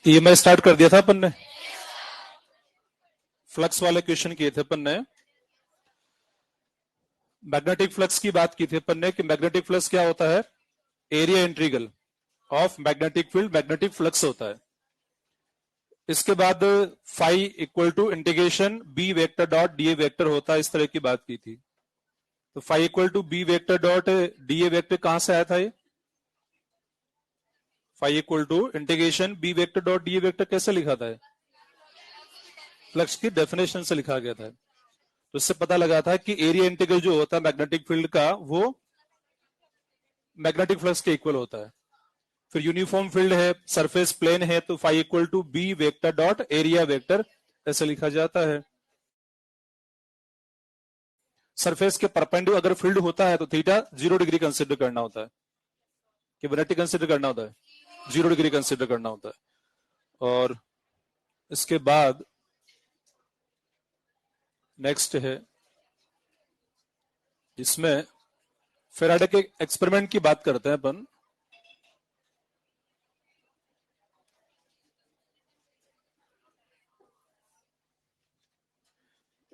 EMI start कर दिया था अपन ने, फ्लक्स वाले क्वेश्चन किए थे अपन ने। मैग्नेटिक फ्लक्स की बात की थी अपन ने कि मैग्नेटिक फ्लक्स क्या होता है, area integral of magnetic field magnetic flux होता है। इसके बाद phi equal to integration B vector dot D A vector होता है, इस तरह की बात की थी। तो phi equal to B vector dot D A vector कहां से आया था ये? Phi equal to integration B vector dot D A vector कैसे लिखा था? फ्लक्स की डेफिनेशन से लिखा गया था। तो इससे पता लगा था कि एरिया इंटीग्रल जो होता है मैग्नेटिक फील्ड का वो मैग्नेटिक फ्लक्स के इक्वल होता है। फिर यूनिफॉर्म फील्ड है, सरफेस प्लेन है, तो phi equal to B vector dot area vector ऐसे लिखा जाता है। सरफेस के परपेंडिकुलर अगर फील्ड होता है तो थीटा 0 डिग्री कंसिडर करना होता है कि 180 कंसिडर करना होता है, 0 डिग्री कंसिडर करना होता है। और इसके बाद नेक्स्ट है, इसमें फेराडे के एक्सपेरिमेंट की बात करते हैं अपन।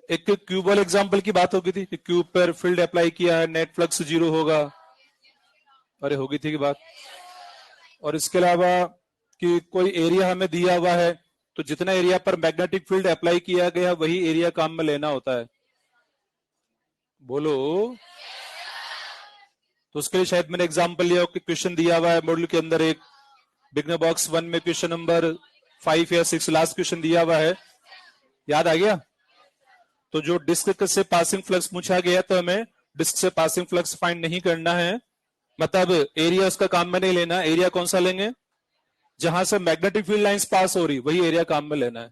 एक क्यूब वाले एग्जांपल की बात होगी थी कि क्यूब पर फील्ड अप्लाई किया है, नेट फ्लक्स 0 होगा। अरे होगी थी की बात। और इसके अलावा कि कोई एरिया हमें दिया हुआ है, तो जितना एरिया पर मैग्नेटिक फील्ड अप्लाई किया गया वही एरिया काम में लेना होता है। बोलो। तो उसके लिए शायद मैंने एग्जांपल लिया कि क्वेश्चन दिया हुआ है मॉड्यूल के अंदर, एक बिगनर बॉक्स 1 में क्वेश्चन नंबर 5 या 6 लास्ट क्वेश्चन दिया हुआ है, याद आ गया? तो जो डिस्क से पासिंग फ्लक्स पूछा गया तो हमें डिस्क से पासिंग फ्लक्स फाइंड नहीं करना है, मतलब एरिया उसका काम में नहीं लेना। एरिया कौन सा लेंगे? जहां से मैग्नेटिक फील्ड लाइंस पास हो रही वही एरिया काम में लेना है।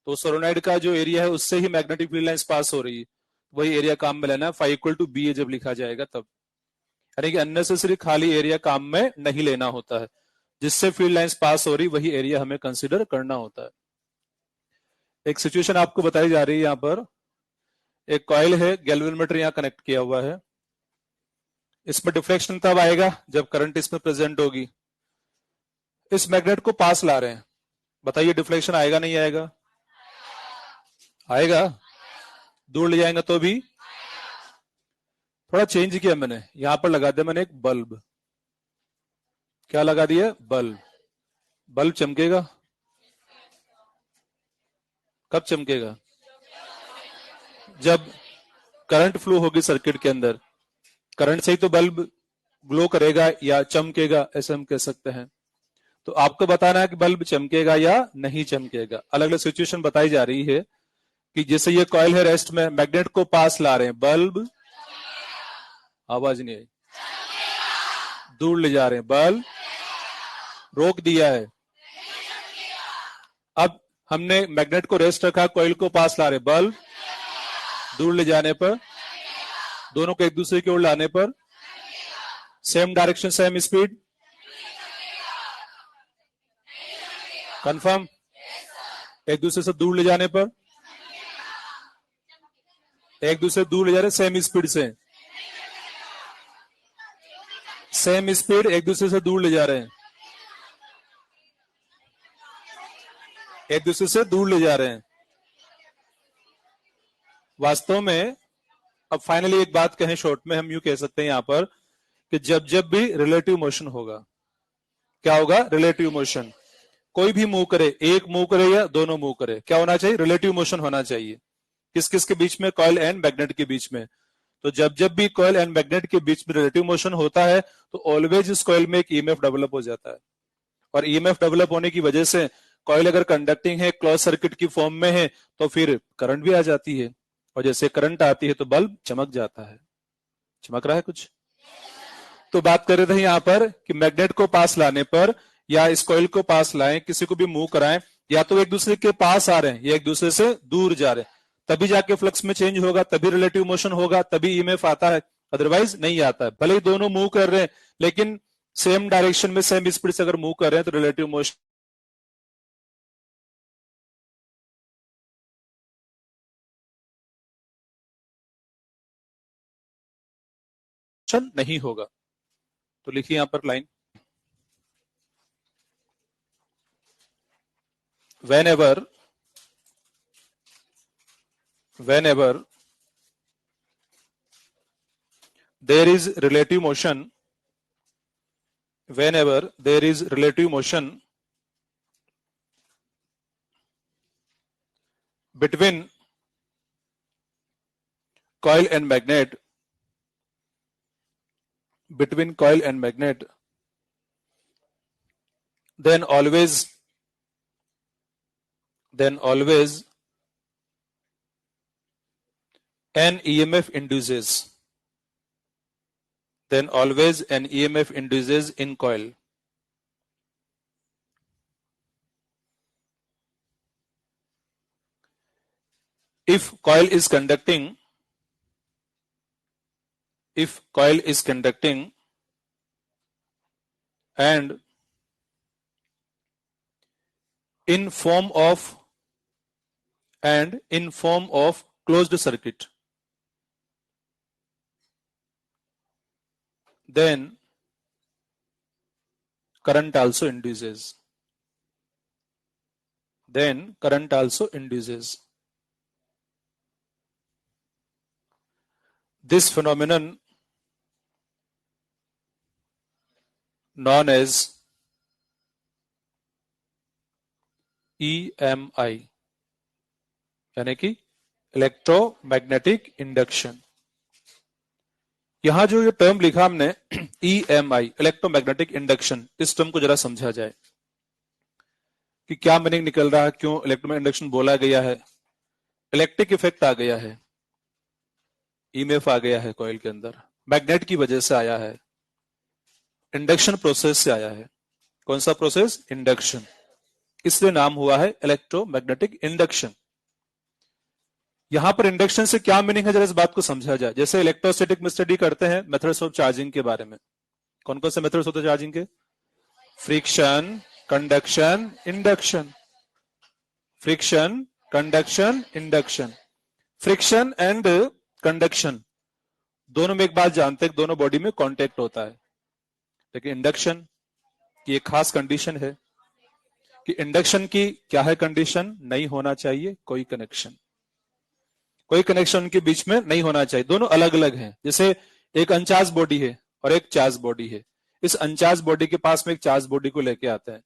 तो सोलोनॉइड का जो एरिया है उससे ही मैग्नेटिक फील्ड लाइंस पास हो रही है, वही एरिया काम में लेना है। फाई इक्वल टू बी जब लिखा जाएगा तब, यानी कि अननेसेसरी खाली एरिया काम में नहीं लेना होता है, जिससे फील्ड लाइंस पास हो रही वही एरिया हमें कंसिडर करना होता है। एक सिचुएशन आपको बताई जा रही है यहाँ पर। एक कॉइल है, गैल्वेनोमीटर यहाँ कनेक्ट किया हुआ है। इसमें डिफ्लेक्शन तब आएगा जब करंट इसमें प्रेजेंट होगी। इस मैग्नेट को पास ला रहे हैं, बताइए डिफ्लेक्शन आएगा नहीं आएगा? आएगा। दूर ले जाएंगे तो भी। थोड़ा चेंज किया मैंने, यहां पर लगा दिया मैंने एक बल्ब। क्या लगा दिया? बल्ब। बल्ब चमकेगा? कब चमकेगा? जब करंट फ्लो होगी सर्किट के अंदर, करंट से ही तो बल्ब ग्लो करेगा या चमकेगा, ऐसे हम कह सकते हैं। तो आपको बताना है कि बल्ब चमकेगा या नहीं चमकेगा। अलग अलग सिचुएशन बताई जा रही है कि जैसे ये कॉइल है रेस्ट में, मैग्नेट को पास ला रहे हैं, बल्ब, आवाज नहीं आई, दूर ले जा रहे हैं, बल्ब, रोक दिया है। अब हमने मैग्नेट को रेस्ट रखा, कॉइल को पास ला रहे, बल्ब दूर ले जाने पर, दोनों को एक दूसरे की ओर लाने पर, same direction same speed, confirm? एक दूसरे से दूर ले जाने पर, एक दूसरे दूर ले जा रहे सेम स्पीड से, सेम स्पीड, एक दूसरे से दूर ले जा रहे हैं, एक दूसरे से दूर ले जा रहे हैं। वास्तव में अब फाइनली एक बात कहें शॉर्ट में, हम यूं कह सकते हैं यहां पर कि जब जब भी रिलेटिव मोशन होगा, क्या होगा? Relative motion. कोई भी मूव करे, एक मूव करे या दोनों मूव करे, क्या होना चाहिए? रिलेटिव मोशन होना चाहिए। किस किस के बीच में? कॉइल एंड मैग्नेट के बीच में। तो जब जब भी कॉइल एंड मैग्नेट के बीच में रिलेटिव मोशन होता है तो ऑलवेज इस कॉइल में एक ईएमएफ डेवलप हो जाता है। और ईएमएफ डेवलप होने की वजह से कॉइल अगर कंडक्टिंग है, क्लोज सर्किट की फॉर्म में है, तो फिर करंट भी आ जाती है। और जैसे करंट आती है तो बल्ब चमक जाता है। चमक रहा है कुछ? तो बात कर रहे थे यहां पर कि मैग्नेट को पास लाने पर या इस कॉइल को पास लाएं, किसी को भी मूव कराएं, या तो एक दूसरे के पास आ रहे हैं या एक दूसरे से दूर जा रहे हैं, तभी जाके फ्लक्स में चेंज होगा, तभी रिलेटिव मोशन होगा, तभी ईएमएफ आता है, अदरवाइज नहीं आता है। भले ही दोनों मूव कर रहे हैं लेकिन सेम डायरेक्शन में सेम स्पीड से अगर मूव कर रहे हैं तो रिलेटिव मोशन नहीं होगा। तो लिखिए यहां पर line, whenever there is relative motion, whenever there is relative motion between coil and magnet, then always an EMF induces. Then always an EMF induces in coil. If coil is conducting and in form of closed circuit, then current also induces. This phenomenon known as EMI, यानी कि electromagnetic induction. यहां जो ये term लिखा हमने EMI, electromagnetic induction, इस term को जरा समझा जाए कि क्या मीनिंग निकल रहा है, क्यों इलेक्ट्रोमैग्नेटिक इंडक्शन बोला गया है। इलेक्ट्रिक इफेक्ट आ गया है, EMF आ गया है कॉइल के अंदर, मैग्नेट की वजह से आया है, इंडक्शन प्रोसेस से आया है। कौन सा प्रोसेस? इंडक्शन। इसलिए नाम हुआ है इलेक्ट्रोमैग्नेटिक इंडक्शन। यहां पर इंडक्शन से क्या मीनिंग है, जरा इस बात को समझा जाए। जैसे इलेक्ट्रोस्टैटिक में स्टडी करते हैं मेथड्स ऑफ चार्जिंग के बारे में। कौन कौन से मेथड्स होते हैं चार्जिंग के? Friction, conduction, induction. Friction, conduction, induction. Friction and conduction दोनों में एक बात जानते हैं, दोनों बॉडी में कांटेक्ट होता है। लेकिन इंडक्शन की एक खास कंडीशन है कि इंडक्शन की क्या है कंडीशन? नहीं होना चाहिए कोई कनेक्शन, कोई कनेक्शन उनके बीच में नहीं होना चाहिए। दोनों अलग अलग हैं। जैसे एक अनचार्ज बॉडी है और एक चार्ज बॉडी है। इस अनचार्ज बॉडी के पास में एक चार्ज बॉडी को लेके आता है,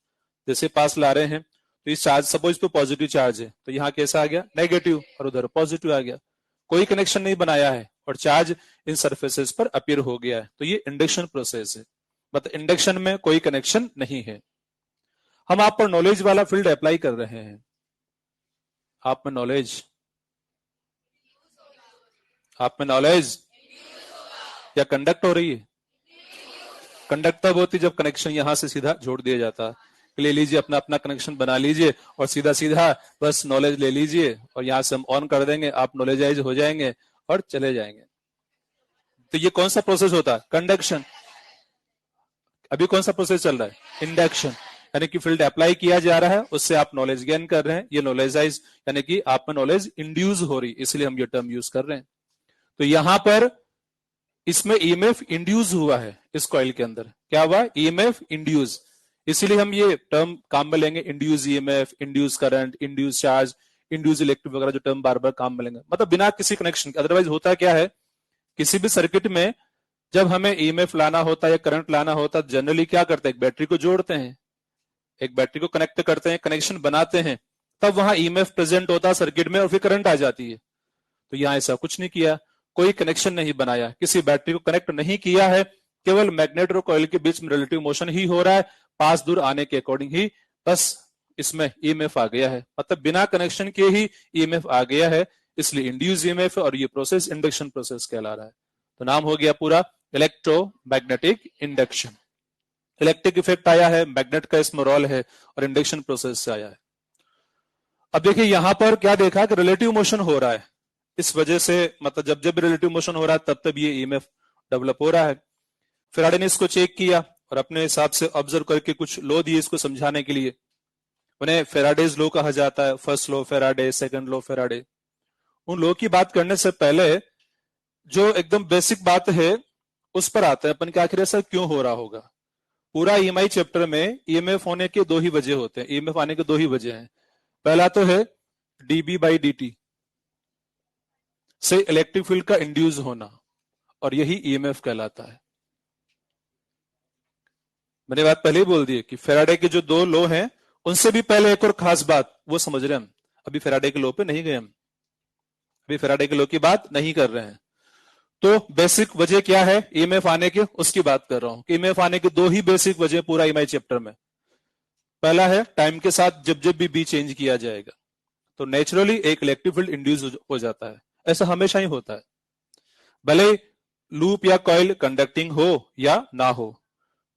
जैसे पास ला रहे हैं तो इस चार्ज, सपोज पे पॉजिटिव चार्ज है तो यहाँ कैसा आ गया? नेगेटिव, और उधर पॉजिटिव आ गया। कोई कनेक्शन नहीं बनाया है और चार्ज इन सरफेसेस पर अपीयर हो गया है, तो ये इंडक्शन प्रोसेस है। मतलब इंडक्शन में कोई कनेक्शन नहीं है। हम आप पर नॉलेज वाला फील्ड अप्लाई कर रहे हैं। आप में नॉलेज या कंडक्ट हो रही है? कंडक्ट तब होती जब कनेक्शन यहां से सीधा जोड़ दिया जाता। ले लीजिए, अपना अपना कनेक्शन बना लीजिए और सीधा सीधा बस नॉलेज ले लीजिए और यहां से हम ऑन कर देंगे, आप नॉलेजाइज हो जाएंगे और चले जाएंगे। तो ये कौन सा प्रोसेस होता है? कंडक्शन। अभी कौन सा प्रोसेस चल रहा है? इंडक्शन। यानी कि फील्ड अप्लाई किया जा रहा है, उससे आप नॉलेज गेन कर रहे हैं। ये नॉलेजाइज यानी कि आप में नॉलेज इंड्यूस हो रही, इसलिए हम ये टर्म यूज कर रहे हैं। तो यहां पर इसमें EMF इंड्यूस हुआ है इस कॉइल के अंदर। क्या हुआ? EMF induce. इसीलिए हम ये टर्म काम में लेंगे, induce EMF, induce current, induce charge, induce electric वगैरह, जो टर्म बार बार काम में लेंगे। मतलब बिना किसी कनेक्शन के। अदरवाइज होता क्या है, किसी भी सर्किट में जब हमें EMF लाना होता है या करंट लाना होता है, जनरली क्या करते हैं? एक बैटरी को जोड़ते हैं, एक बैटरी को कनेक्ट करते हैं, कनेक्शन बनाते हैं, तब वहां EMF प्रेजेंट होता है सर्किट में और फिर करंट आ जाती है। तो यहां ऐसा कुछ नहीं किया, कोई कनेक्शन नहीं बनाया, किसी बैटरी को कनेक्ट नहीं किया है, केवल मैग्नेट और कॉइल के बीच में रिलेटिव मोशन ही हो रहा है, पास दूर आने के अकॉर्डिंग ही बस इसमें EMF आ गया है। मतलब बिना कनेक्शन के ही EMF आ गया है, इसलिए इंड्यूस EMF और ये प्रोसेस इंडक्शन प्रोसेस कहला रहा है। तो नाम हो गया पूरा इलेक्ट्रोमैग्नेटिक इंडक्शन। इलेक्ट्रिक इफेक्ट आया है, मैग्नेट का इसमें रोल है और इंडक्शन प्रोसेस से आया है। अब देखिए यहां पर क्या देखा कि रिलेटिव मोशन हो रहा है, इस वजह से मतलब जब जब रिलेटिव मोशन हो रहा है तब तब ये EMF डेवलप हो रहा है। फेराडे ने इसको चेक किया और अपने हिसाब से ऑब्जर्व करके कुछ लॉ दिए इसको समझाने के लिए। उन्हें फेराडेज लॉ कहा जाता है, first law Faraday, second law Faraday. उन लॉ की बात करने से पहले जो एकदम बेसिक बात है उस पर आते हैं अपन कि आखिर ऐसा क्यों हो रहा होगा। पूरा EMI चैप्टर में EMF होने के दो ही वजह होते हैं, EMF आने के दो ही वजह हैं। पहला तो है डीबी बाई dt से इलेक्ट्रिक फील्ड का इंड्यूस होना, और यही ईएमएफ कहलाता है। मैंने बात पहले ही बोल दी कि फेराडे के जो दो लॉ हैं, उनसे भी पहले एक और खास बात वो समझ रहे हैं हम। अभी फेराडे के लॉ पे नहीं गए हम, अभी फेराडे के लॉ की बात नहीं कर रहे हैं। तो बेसिक वजह क्या है ईएमएफ आने के, उसकी बात कर रहा हूं कि ईएमएफ आने के दो ही बेसिक वजह पूरा ईएमआई चैप्टर में। पहला है टाइम के साथ जब जब भी बी चेंज किया जाएगा तो नेचुरली एक इलेक्ट्रिक फील्ड इंड्यूस हो जाता है। ऐसा हमेशा ही होता है, भले लूप या कॉइल कंडक्टिंग हो या ना हो।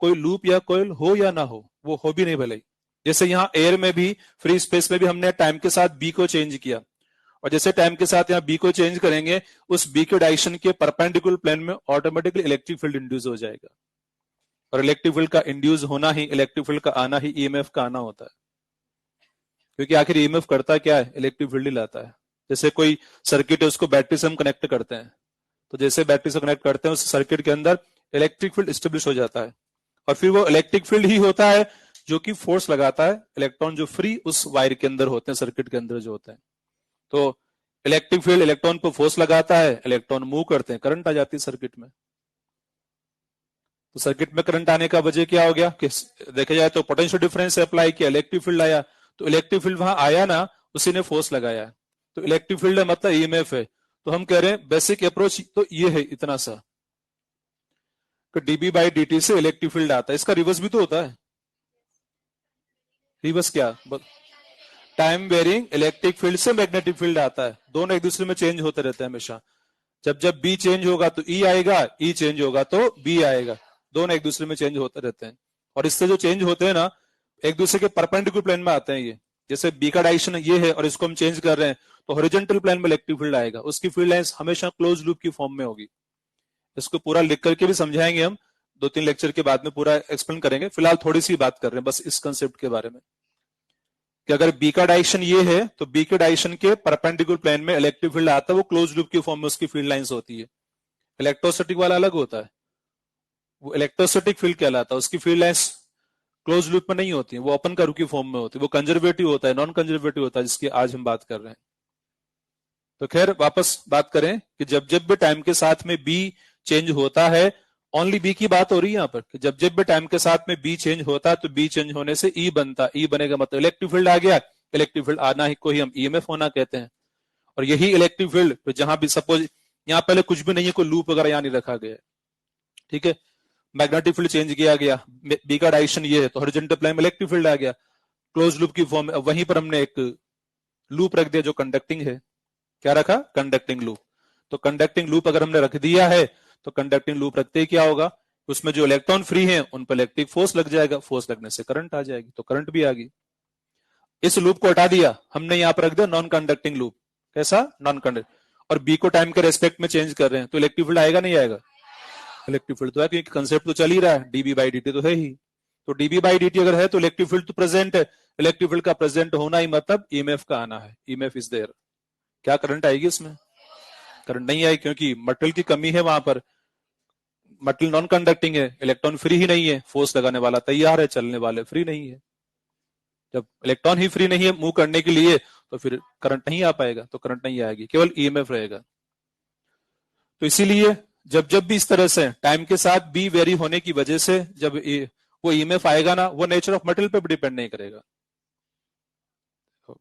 कोई लूप या कॉइल हो या ना हो, वो हो भी नहीं भले। जैसे यहां एयर में भी, फ्री स्पेस में भी हमने टाइम के साथ बी को चेंज किया, और जैसे टाइम के साथ यहां बी को चेंज करेंगे, उस बी के डायरेक्शन के परपेंडिकुलर प्लेन में ऑटोमेटिकली इलेक्ट्रिक फील्ड इंड्यूस हो जाएगा। और इलेक्ट्रिक फील्ड का इंड्यूस होना ही, इलेक्ट्रिक फील्ड का आना ही ईएमएफ का आना होता है। क्योंकि आखिर ईएमएफ करता क्या है, इलेक्ट्रिक फील्ड ही लाता है। जैसे कोई सर्किट है, उसको बैटरी से हम कनेक्ट करते हैं, तो जैसे बैटरी से कनेक्ट करते हैं उस सर्किट के अंदर इलेक्ट्रिक फील्ड स्टेब्लिश हो जाता है, और फिर वो इलेक्ट्रिक फील्ड ही होता है जो कि फोर्स लगाता है इलेक्ट्रॉन जो फ्री उस वायर के अंदर होते हैं, सर्किट के अंदर जो होते हैं। तो इलेक्ट्रिक फील्ड इलेक्ट्रॉन पर फोर्स लगाता है, इलेक्ट्रॉन मूव करते हैं, करंट आ जाती है सर्किट में। तो सर्किट में करंट आने का वजह क्या हो गया कि देखा जाए तो पोटेंशियल डिफरेंस अप्लाई किया, इलेक्ट्रिक फील्ड आया, तो इलेक्ट्रिक फील्ड वहां आया ना, उसी ने फोर्स लगाया, तो इलेक्ट्रिक फील्ड है मतलब ईएमएफ है। तो हम कह रहे हैं बेसिक अप्रोच तो ये है इतना सा कि डीबी बाई dt से इलेक्ट्रिक फील्ड आता है। इसका रिवर्स भी तो होता है। रिवर्स क्या, टाइम वेरिंग इलेक्ट्रिक फील्ड से मैग्नेटिक फील्ड आता है। दोनों एक दूसरे में चेंज होते रहते हैं हमेशा। जब जब बी चेंज होगा तो ई आएगा, ई चेंज होगा तो बी आएगा, दोनों एक दूसरे में चेंज होते रहते हैं। और इससे जो चेंज होते हैं ना, एक दूसरे के परपेंडिकुलर प्लेन में आते हैं ये। जैसे बी का डायरेक्शन ये है और इसको हम चेंज कर रहे हैं, तो हॉरिजॉन्टल प्लेन में इलेक्ट्रिक फील्ड आएगा, उसकी फील्ड लाइंस हमेशा क्लोज लूप की फॉर्म में होगी। इसको पूरा लिख करके भी समझाएंगे हम, 2-3 लेक्चर के बाद में पूरा एक्सप्लेन करेंगे। फिलहाल थोड़ी सी बात कर रहे हैं बस इस कंसेप्ट के बारे में कि अगर बी का डायरेक्शन ये है तो बी के डायरेक्शन के परपेंडिकुलर प्लेन में इलेक्ट्रिक फील्ड आता है, वो क्लोज लूप की फॉर्म में उसकी फील्ड लाइंस होती है। इलेक्ट्रोस्टैटिक वाला अलग होता है, वो इलेक्ट्रोस्टैटिक फील्ड कहलाता है, उसकी फील्ड लाइंस क्लोज लूप में नहीं होती है, वो ओपन कर्व की फॉर्म में होती है। वो कंजर्वेटिव होता है, नॉन कंजर्वेटिव होता है, जिसकी आज हम बात कर रहे हैं। तो खैर वापस बात करें कि जब जब भी टाइम के साथ में बी चेंज होता है, ओनली बी की बात हो रही है यहाँ पर, कि जब जब भी टाइम के साथ में बी चेंज होता है तो बी चेंज होने से ई बनता, ई बनेगा मतलब इलेक्ट्रिक फील्ड आ गया। इलेक्ट्रिक फील्ड आना ही को ही हम ईएमएफ होना कहते हैं। और यही इलेक्ट्रिक फील्ड तो जहां भी सपोज यहाँ पहले कुछ भी नहीं है, कोई लूप वगैरह यहाँ नहीं रखा गया है, ठीक है, मैग्नेटिक फील्ड चेंज किया गया, बी का डायरेक्शन ये है तो हॉरिजॉन्टल प्लेन में इलेक्ट्रिक फील्ड आ गया क्लोज लूप की फॉर्म में। वहीं पर हमने एक लूप रख दिया जो कंडक्टिंग है, क्या रखा, कंडक्टिंग लूप। तो कंडक्टिंग लूप अगर हमने रख दिया है तो कंडक्टिंग लूप रखते ही क्या होगा, उसमें जो इलेक्ट्रॉन फ्री हैं उन पर इलेक्ट्रिक फोर्स लग जाएगा, फोर्स लगने से करंट आ जाएगी, तो करंट भी आ गई। इस लूप को हटा दिया हमने, यहां पर रख दिया नॉन कंडक्टिंग लूप। कैसा, नॉन कंडक्ट। और बी को टाइम के रेस्पेक्ट में चेंज कर रहे हैं तो इलेक्ट्रिक फील्ड आएगा नहीं आएगा, इलेक्ट्रिक फील्ड तो है, क्योंकि कंसेप्ट तो चल ही रहा है, डीबी बाई dt तो है ही। तो डीबी बाई dt अगर है तो इलेक्ट्रिक फील्ड तो प्रेजेंट है, इलेक्ट्रिक फील्ड का प्रेजेंट होना ही मतलब ईएमएफ का आना है, ईएमएफ इज देयर। क्या करंट आएगी इसमें, करंट नहीं आई, क्योंकि मटेरियल की कमी है वहां पर, मटेरियल नॉन कंडक्टिंग है, इलेक्ट्रॉन फ्री ही नहीं है, फोर्स लगाने वाला तैयार है, चलने वाले फ्री नहीं है। जब इलेक्ट्रॉन ही फ्री नहीं है मूव करने के लिए तो फिर करंट नहीं आ पाएगा, तो करंट नहीं आएगी, केवल ईएमएफ रहेगा। तो इसीलिए जब जब भी इस तरह से टाइम के साथ बी वेरी होने की वजह से जब वो ईएमएफ आएगा ना, वो नेचर ऑफ मटेरियल पे भी डिपेंड नहीं करेगा।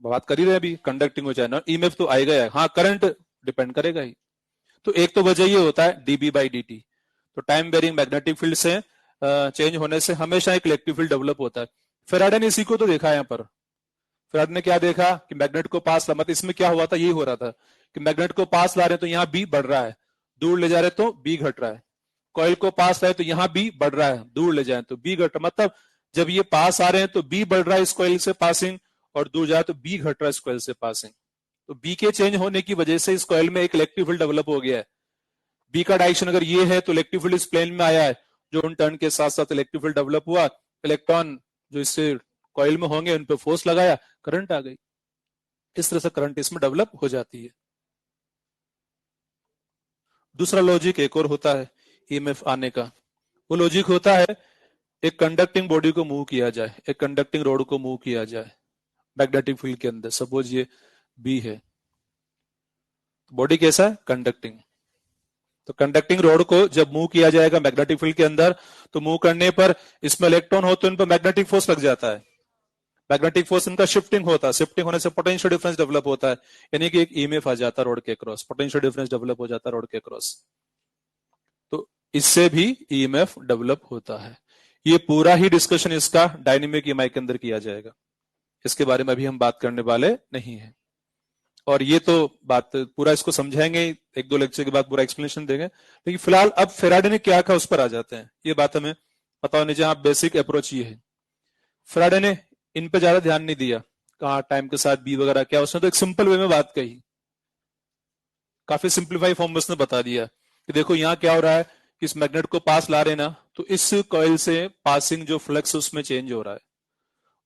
बात कर ही रहे अभी, कंडक्टिंग हो जाए ना, ईएमएफ तो आएगा, हाँ करंट डिपेंड करेगा ही। तो एक तो वजह ये होता है डीबी बाई dt। तो टाइम वेरिंग मैग्नेटिक फील्ड से चेंज होने से हमेशा एक इलेक्ट्रिक फील्ड डेवलप होता है। फेराडे ने इसी को तो देखा यहाँ पर। फेराडे ने क्या देखा कि मैग्नेट को पास ला, मतलब इसमें क्या हुआ था, यही हो रहा था कि मैग्नेट को पास ला रहे तो यहाँ बी बढ़ रहा है, दूर ले जा रहे तो बी घट रहा है। कॉइल को पास लाए तो यहाँ बी बढ़ रहा है, दूर ले जाए तो बी घट, मतलब जब ये पास आ रहे हैं तो बी बढ़ रहा है इस कॉइल से पासिंग, और दूर जाए तो बी घट रहा है इस कॉइल से पासिंग। तो बी के चेंज होने की वजह से इस कॉइल में एक इलेक्ट्रिक फील्ड डेवलप हो गया है। बी का डायरेक्शन अगर ये है तो इलेक्ट्रिक फील्ड इस प्लेन में आया है, जो उन टर्न के साथ साथ इलेक्ट्रिक फील्ड डेवलप हुआ, इलेक्ट्रॉन जो इससे कॉइल में होंगे उन पे फोर्स लगाया, करंट आ गई। इस तरह से करंट इसमें डेवलप हो जाती है। दूसरा लॉजिक एक और होता है ईएमएफ आने का, वो लॉजिक होता है एक कंडक्टिंग बॉडी को मूव किया जाए, एक कंडक्टिंग रोड को मूव किया जाए, मैग्नेटिक फील्ड के अंदर। सपोज ये बी है, बॉडी कैसा है, कंडक्टिंग। तो कंडक्टिंग रोड को जब मूव किया जाएगा मैग्नेटिक फील्ड के अंदर, तो मूव करने पर इसमें इलेक्ट्रॉन हो तो इन पर मैग्नेटिक फोर्स लग जाता है। मैग्नेटिक फोर्स इनका शिफ्टिंग होता है, शिफ्टिंग होने से पोटेंशियल डिफरेंस डेवलप होता है, यानी कि एक ईएमएफ आ जाता है रोड के क्रॉस, पोटेंशियल डिफरेंस डेवलप हो जाता है रोड के क्रॉस। तो इससे भी ईएमएफ डेवलप होता है। ये पूरा ही डिस्कशन इसका डायनेमिक ईएमआई के अंदर किया जाएगा, इसके बारे में अभी हम बात करने वाले नहीं है। और ये तो बात पूरा इसको समझाएंगे, एक दो लेक्चर के बाद पूरा एक्सप्लेनेशन देंगे। लेकिन फिलहाल अब फेराडे ने क्या कहा उस पर आ जाते हैं। ये बात हमें पता होनी चाहिए। बेसिक अप्रोच ये है। फेराडे ने इन पे ज्यादा ध्यान नहीं दिया, कहा टाइम के साथ बी वगैरह क्या, उसने तो एक सिंपल वे में बात कही, काफी सिंप्लीफाई फॉर्म में उसने बता दिया कि देखो यहाँ क्या हो रहा है कि इस मैग्नेट को पास ला रहे ना, तो इस कॉइल से पासिंग जो फ्लक्स उसमें चेंज हो रहा है,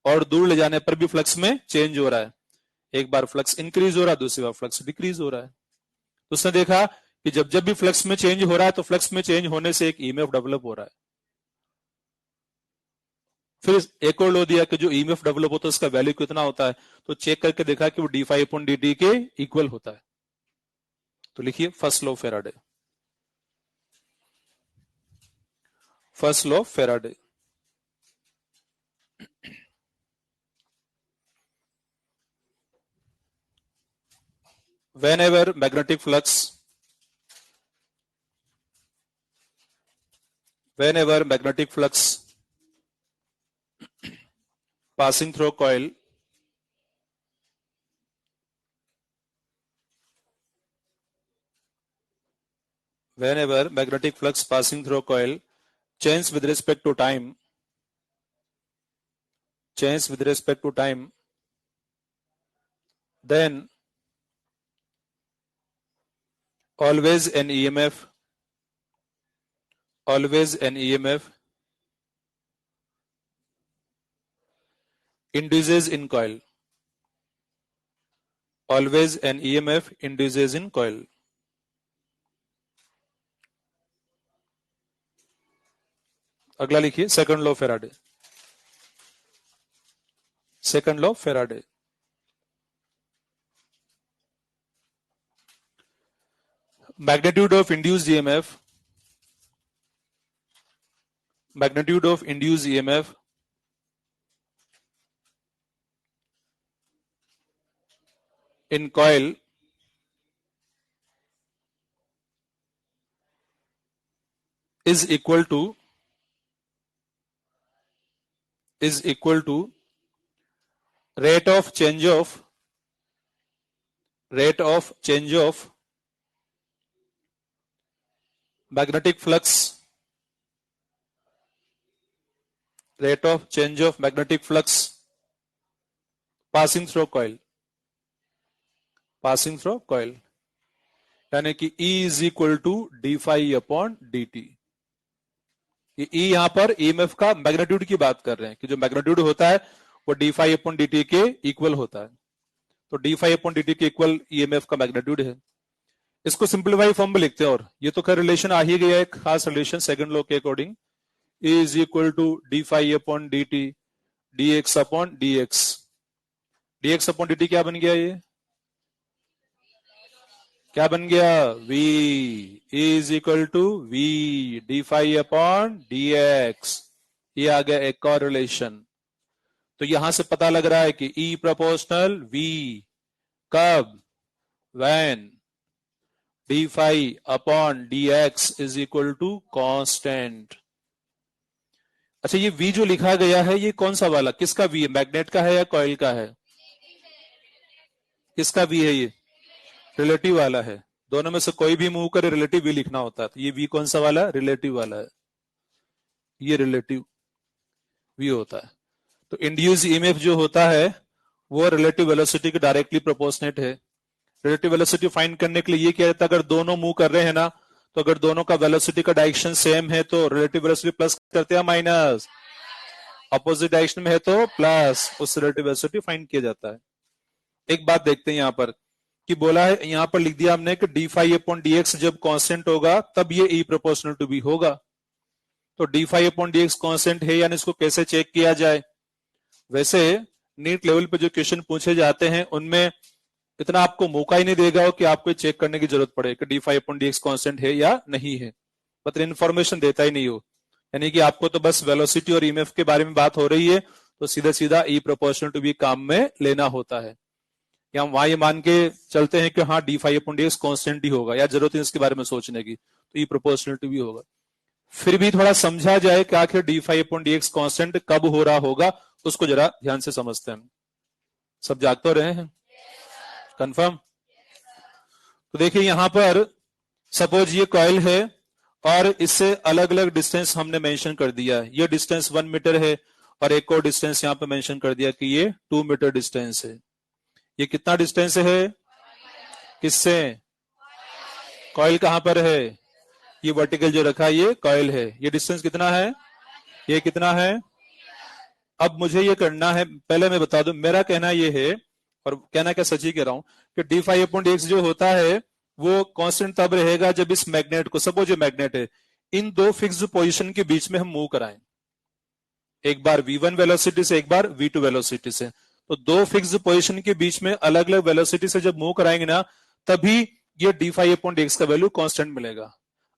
और दूर ले जाने पर भी फ्लक्स में चेंज हो रहा है। एक बार फ्लक्स इंक्रीज हो रहा है, दूसरी बार फ्लक्स डिक्रीज हो रहा है। तो उसने देखा कि जब जब भी फ्लक्स में चेंज हो रहा है, तो फ्लक्स में चेंज होने से एक ईएमएफ डेवलप हो रहा है। फिर एक और लो दिया कि जो ईएमएफ डेवलप होता है उसका वैल्यू कितना होता है, तो चेक करके देखा कि वो d∅/dt के इक्वल होता है। तो लिखिए first law Faraday, first law Faraday. whenever magnetic flux passing through coil change with respect to time, then always an EMF induces in coil, always an EMF induces in coil। अगला लिखिए second law Faraday, second law Faraday. magnitude of induced EMF, magnitude of induced EMF in coil is equal to rate of change of magnetic flux, rate of change of magnetic flux passing through coil, यानी कि E is equal to d∅/dt। ये E यहां पर EMF का magnitude की बात कर रहे हैं कि जो मैग्नीट्यूड होता है वो d∅/dt के इक्वल होता है। तो d∅/dt के इक्वल EMF का मैग्नीट्यूड है। इसको सिंपलीफाई फॉर्म में लिखते हैं, और ये तो खैर रिलेशन आ ही गया है, खास रिलेशन सेकंड लॉ के according. E is equal to d∅/dt dx/dx। dx/dt क्या बन गया, ये क्या बन गया, v is equal to v d∅/dx। ये आ गया एक और रिलेशन। तो यहां से पता लग रहा है कि E प्रोपोर्शनल v कब, when d∅/dx is equal to constant। अच्छा, ये v जो लिखा गया है ये कौन सा वाला, किसका v है, मैग्नेट का है या कॉइल का है, किसका v है, ये रिलेटिव वाला है। दोनों में से कोई भी मूव करे रिलेटिव v लिखना होता है। तो ये v कौन सा वाला, रिलेटिव वाला है, ये रिलेटिव v होता है। तो इंड्यूस ईएमएफ जो होता है वो रिलेटिव वेलोसिटी के डायरेक्टली प्रोपोर्शनेट है। रिलेटिव वेलोसिटी फाइंड करने के लिए ये क्या रहता है, अगर दोनों मूव कर रहे हैं ना, तो अगर दोनों का वेलोसिटी का डायरेक्शन सेम है तो रिलेटिव वेलोसिटी प्लस करते हैं माइनस, अपोजिट डायरेक्शन में है तो प्लस, उस रिलेटिव वेलोसिटी फाइंड किया जाता है। एक बात देखते हैं यहां पर कि बोला है, यहां पर लिख दिया हमने कि d∅/dx जब कांस्टेंट होगा तब ये E प्रोपोर्शनल टू v होगा। तो d∅/dx कांस्टेंट है, यानी इसको कैसे चेक किया जाए, वैसे नीट लेवल पे जो क्वेश्चन पूछे जाते हैं उनमें इतना आपको मौका ही नहीं देगा कि आपको चेक करने की जरूरत पड़े कि d5/dx कांस्टेंट है या नहीं है, मतलब इन्फॉर्मेशन देता ही नहीं हो। यानी कि आपको तो बस वेलोसिटी और ईएमएफ के बारे में बात हो रही है तो सीधा सीधा ई प्रोपोर्शनल टू बी काम में लेना होता है, या हम वहां ये मान के चलते हैं कि हाँ d5/dx कांस्टेंट ही होगा या जरूरत है इसके बारे में सोचने की, तो ई प्रोपोर्शनल टू बी होगा। फिर भी थोड़ा समझा जाए कि आखिर d5/dx कांस्टेंट कब हो रहा होगा, उसको जरा ध्यान से समझते हैं। सब जाग तो रहे हैं? कंफर्म? तो देखिए यहां पर सपोज ये कॉइल है और इससे अलग अलग डिस्टेंस हमने मेंशन कर दिया है। ये डिस्टेंस 1 मीटर है और एक और डिस्टेंस यहां पे मेंशन कर दिया कि ये 2 मीटर डिस्टेंस है। ये कितना डिस्टेंस है? किससे? कॉइल कहां पर है? ये वर्टिकल जो रखा है ये कॉइल है। ये डिस्टेंस कितना है? ये कितना है? अब मुझे ये करना है, पहले मैं बता दूं, मेरा कहना ये है, और कहना क्या सच ही कह रहा हूं, कि d5/x जो होता है वो कांस्टेंट तब रहेगा जब इस मैग्नेट को, सपोज ये मैग्नेट है, इन दो फिक्स्ड पोजीशन के बीच में हम मूव कराएं, एक बार v1 वेलोसिटी से एक बार v2 वेलोसिटी से। तो दो फिक्स्ड पोजीशन के बीच में अलग अलग वेलोसिटी से जब मूव कराएंगे ना, तभी ये d5/x का वैल्यू कांस्टेंट मिलेगा।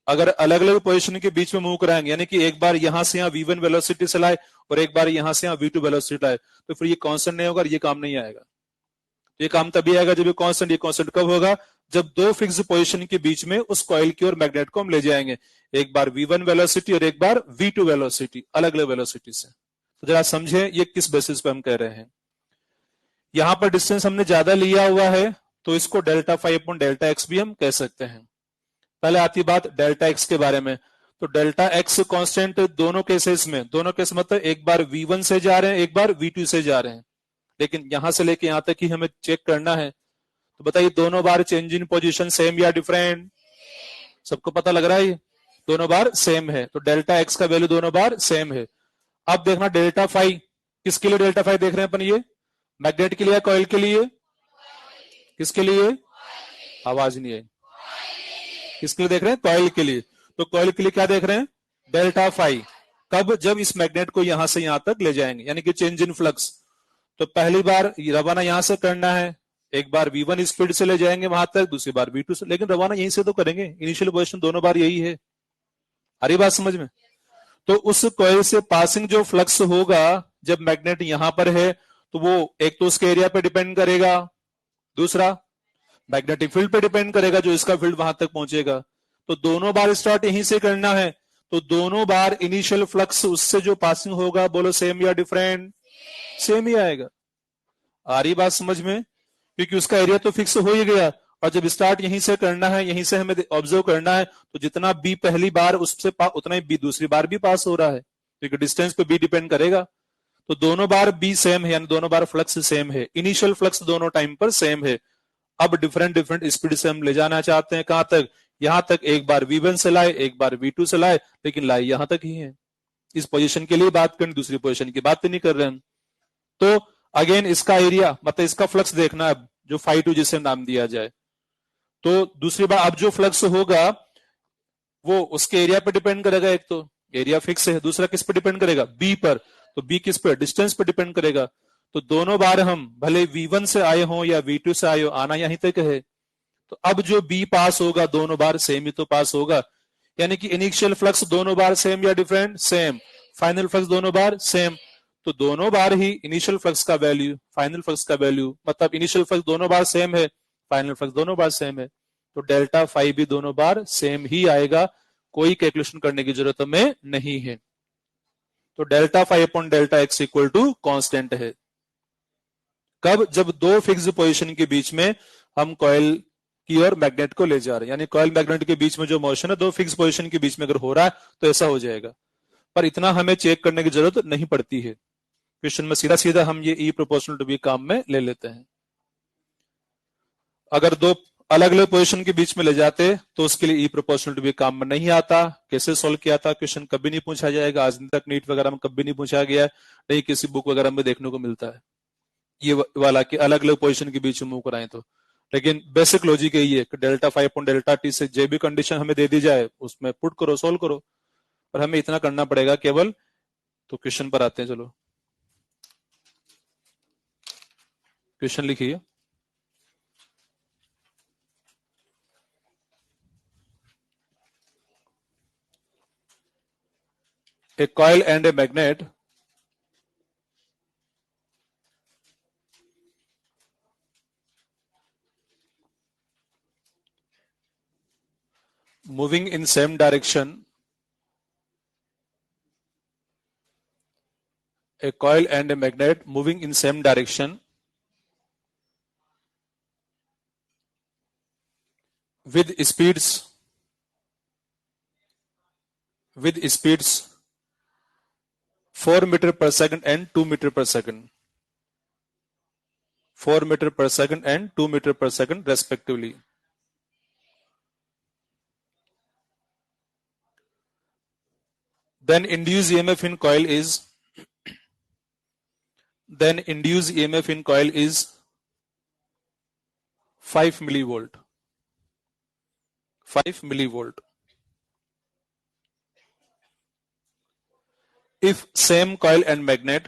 अगर अलग अलग पोजीशन के बीच में मूव कराएंगे, यानी कि एक बार यहां से यहां v1 वेलोसिटी से लाए और एक बार यहां से यहां v2 वेलोसिटी लाए, तो फिर ये कांस्टेंट नहीं होगा और ये काम नहीं आएगा। ये काम तभी आएगा जब ये कांस्टेंट कब होगा? जब दो फिक्स्ड पोजीशन के बीच में उस कॉइल की और मैग्नेट को हम ले जाएंगे, एक बार v1 वेलोसिटी और एक बार v2 वेलोसिटी, अलग अलग वेलोसिटी से। तो जरा समझे ये किस बेसिस पे हम कह रहे हैं। यहां पर डिस्टेंस हमने ज्यादा लिया हुआ है तो इसको Δ5/Δx भी हम कह सकते हैं। पहले आती बात डेल्टा एक्स के बारे में। तो डेल्टा एक्स कांस्टेंट दोनों केसेस में, दोनों केस मतलब एक बार v1 से जा रहे हैं एक बार v2 से जा रहे हैं, लेकिन यहां से लेके यहां तक ही हमें चेक करना है। तो बताइए दोनों बार चेंज इन पोजीशन सेम या डिफरेंट? सबको पता लग रहा है ये दोनों बार सेम है, तो डेल्टा एक्स का वैल्यू दोनों बार सेम है। अब देखना डेल्टा फाई, किसके लिए डेल्टा फाई देख रहे हैं अपन? ये मैग्नेट के लिए, कॉइल के लिए, किसके लिए? आवाज नहीं आई। किसके लिए देख रहे हैं? कॉइल के लिए। तो कॉइल के लिए क्या देख रहे हैं? Delta phi. कब? जब इस मैग्नेट को यहां से यहां तक ले जाएंगे, यानी कि चेंज इन फ्लक्स। तो पहली बार रवाना यहां से करना है, एक बार v1 स्पीड से ले जाएंगे वहां तक, दूसरी बार v2 से, लेकिन रवाना यहीं से तो करेंगे, इनिशियल पोजीशन दोनों बार यही है। आ रही बात समझ में? तो उस कॉइल से पासिंग जो फ्लक्स होगा जब मैग्नेट यहां पर है, तो वो एक तो उसके एरिया पे डिपेंड करेगा, दूसरा मैग्नेटिक फील्ड पे डिपेंड करेगा जो इसका फील्ड वहां तक पहुंचेगा। तो दोनों बार स्टार्ट यहीं से करना है, तो दोनों बार इनिशियल फ्लक्स उससे जो पासिंग होगा, बोलो सेम या डिफरेंट? सेम ही आएगा। आ रही बात समझ में? क्योंकि उसका एरिया तो फिक्स हो ही गया, और जब स्टार्ट यहीं से करना है, यहीं से हमें ऑब्जर्व करना है, तो जितना बी पहली बार उससे उतना ही बी दूसरी बार भी पास हो रहा है, क्योंकि डिस्टेंस पे बी डिपेंड करेगा। तो दोनों बार बी सेम है, यानी दोनों बार फ्लक्स सेम है, इनिशियल फ्लक्स दोनों टाइम पर सेम है। अब डिफरेंट डिफरेंट स्पीड से हम ले जाना चाहते हैं, कहां तक? यहां तक, एक बार v1 से लाए एक बार v2 से लाए, लेकिन लाए यहां तक ही है। इस पोजीशन के लिए बात करें, दूसरी पोजीशन की बात नहीं कर रहे हैं। तो अगेन इसका एरिया मतलब इसका फ्लक्स देखना है, जो φ2 जिसे नाम दिया जाए। तो दूसरी बार अब जो फ्लक्स होगा वो उसके एरिया पर डिपेंड करेगा, एक तो एरिया फिक्स है, दूसरा किस पर डिपेंड करेगा? बी पर। तो बी किस पर? डिस्टेंस पर डिपेंड करेगा। तो दोनों बार हम भले v1 से आए हों या v2 से आए हो, आना यहीं तक है। तो अब जो b पास होगा दोनों बार सेम ही तो पास होगा, यानी कि इनिशियल फ्लक्स दोनों बार सेम या डिफरेंट? सेम। फाइनल फ्लक्स दोनों बार सेम। तो दोनों बार ही इनिशियल फ्लक्स का वैल्यू फाइनल फ्लक्स का वैल्यू, मतलब इनिशियल फ्लक्स दोनों बार सेम है, फाइनल फ्लक्स दोनों बार सेम है, तो डेल्टा फाई भी दोनों बार सेम ही आएगा, कोई कैलकुलेशन करने की जरूरत हमें नहीं है। तो delta φ/Δx equal to constant है। कब? जब दो फिक्स पोजीशन के बीच में हम कॉइल की और मैग्नेट को ले जा रहे हैं, यानी कॉइल मैग्नेट के बीच में जो मोशन है दो फिक्स पोजीशन के बीच में अगर हो रहा है तो ऐसा हो जाएगा। पर इतना हमें चेक करने की जरूरत नहीं पड़ती है, क्वेश्चन में सीधा सीधा हम ये ई प्रोपोर्शनल टू बी काम में ले लेते हैं। अगर दो अलग अलग पोजीशन के बीच में ले जाते तो उसके लिए ई प्रोपोर्शनल टू बी काम में नहीं आता। कैसे सोल्व किया था? क्वेश्चन कभी नहीं पूछा जाएगा, आज दिन तक नीट वगैरह में कभी नहीं पूछा गया, नहीं किसी बुक वगैरह में देखने को मिलता है ये वाला कि अलग अलग पोजीशन के बीच में मूव कराएं। तो लेकिन बेसिक लॉजिक यही है कि डेल्टा φ/Δt से जो भी कंडीशन हमें दे दी जाए उसमें पुट करो, सोल्व करो, और हमें इतना करना पड़ेगा केवल। तो क्वेश्चन पर आते हैं, चलो। क्वेश्चन लिखिए। A coil and a magnet moving in same direction. A coil and a magnet moving in same direction with speeds 4 meter per second and 2 meter per second. 4 meter per second and 2 meter per second respectively. Then induced EMF in coil is 5 millivolt. 5 millivolt. If same coil and magnet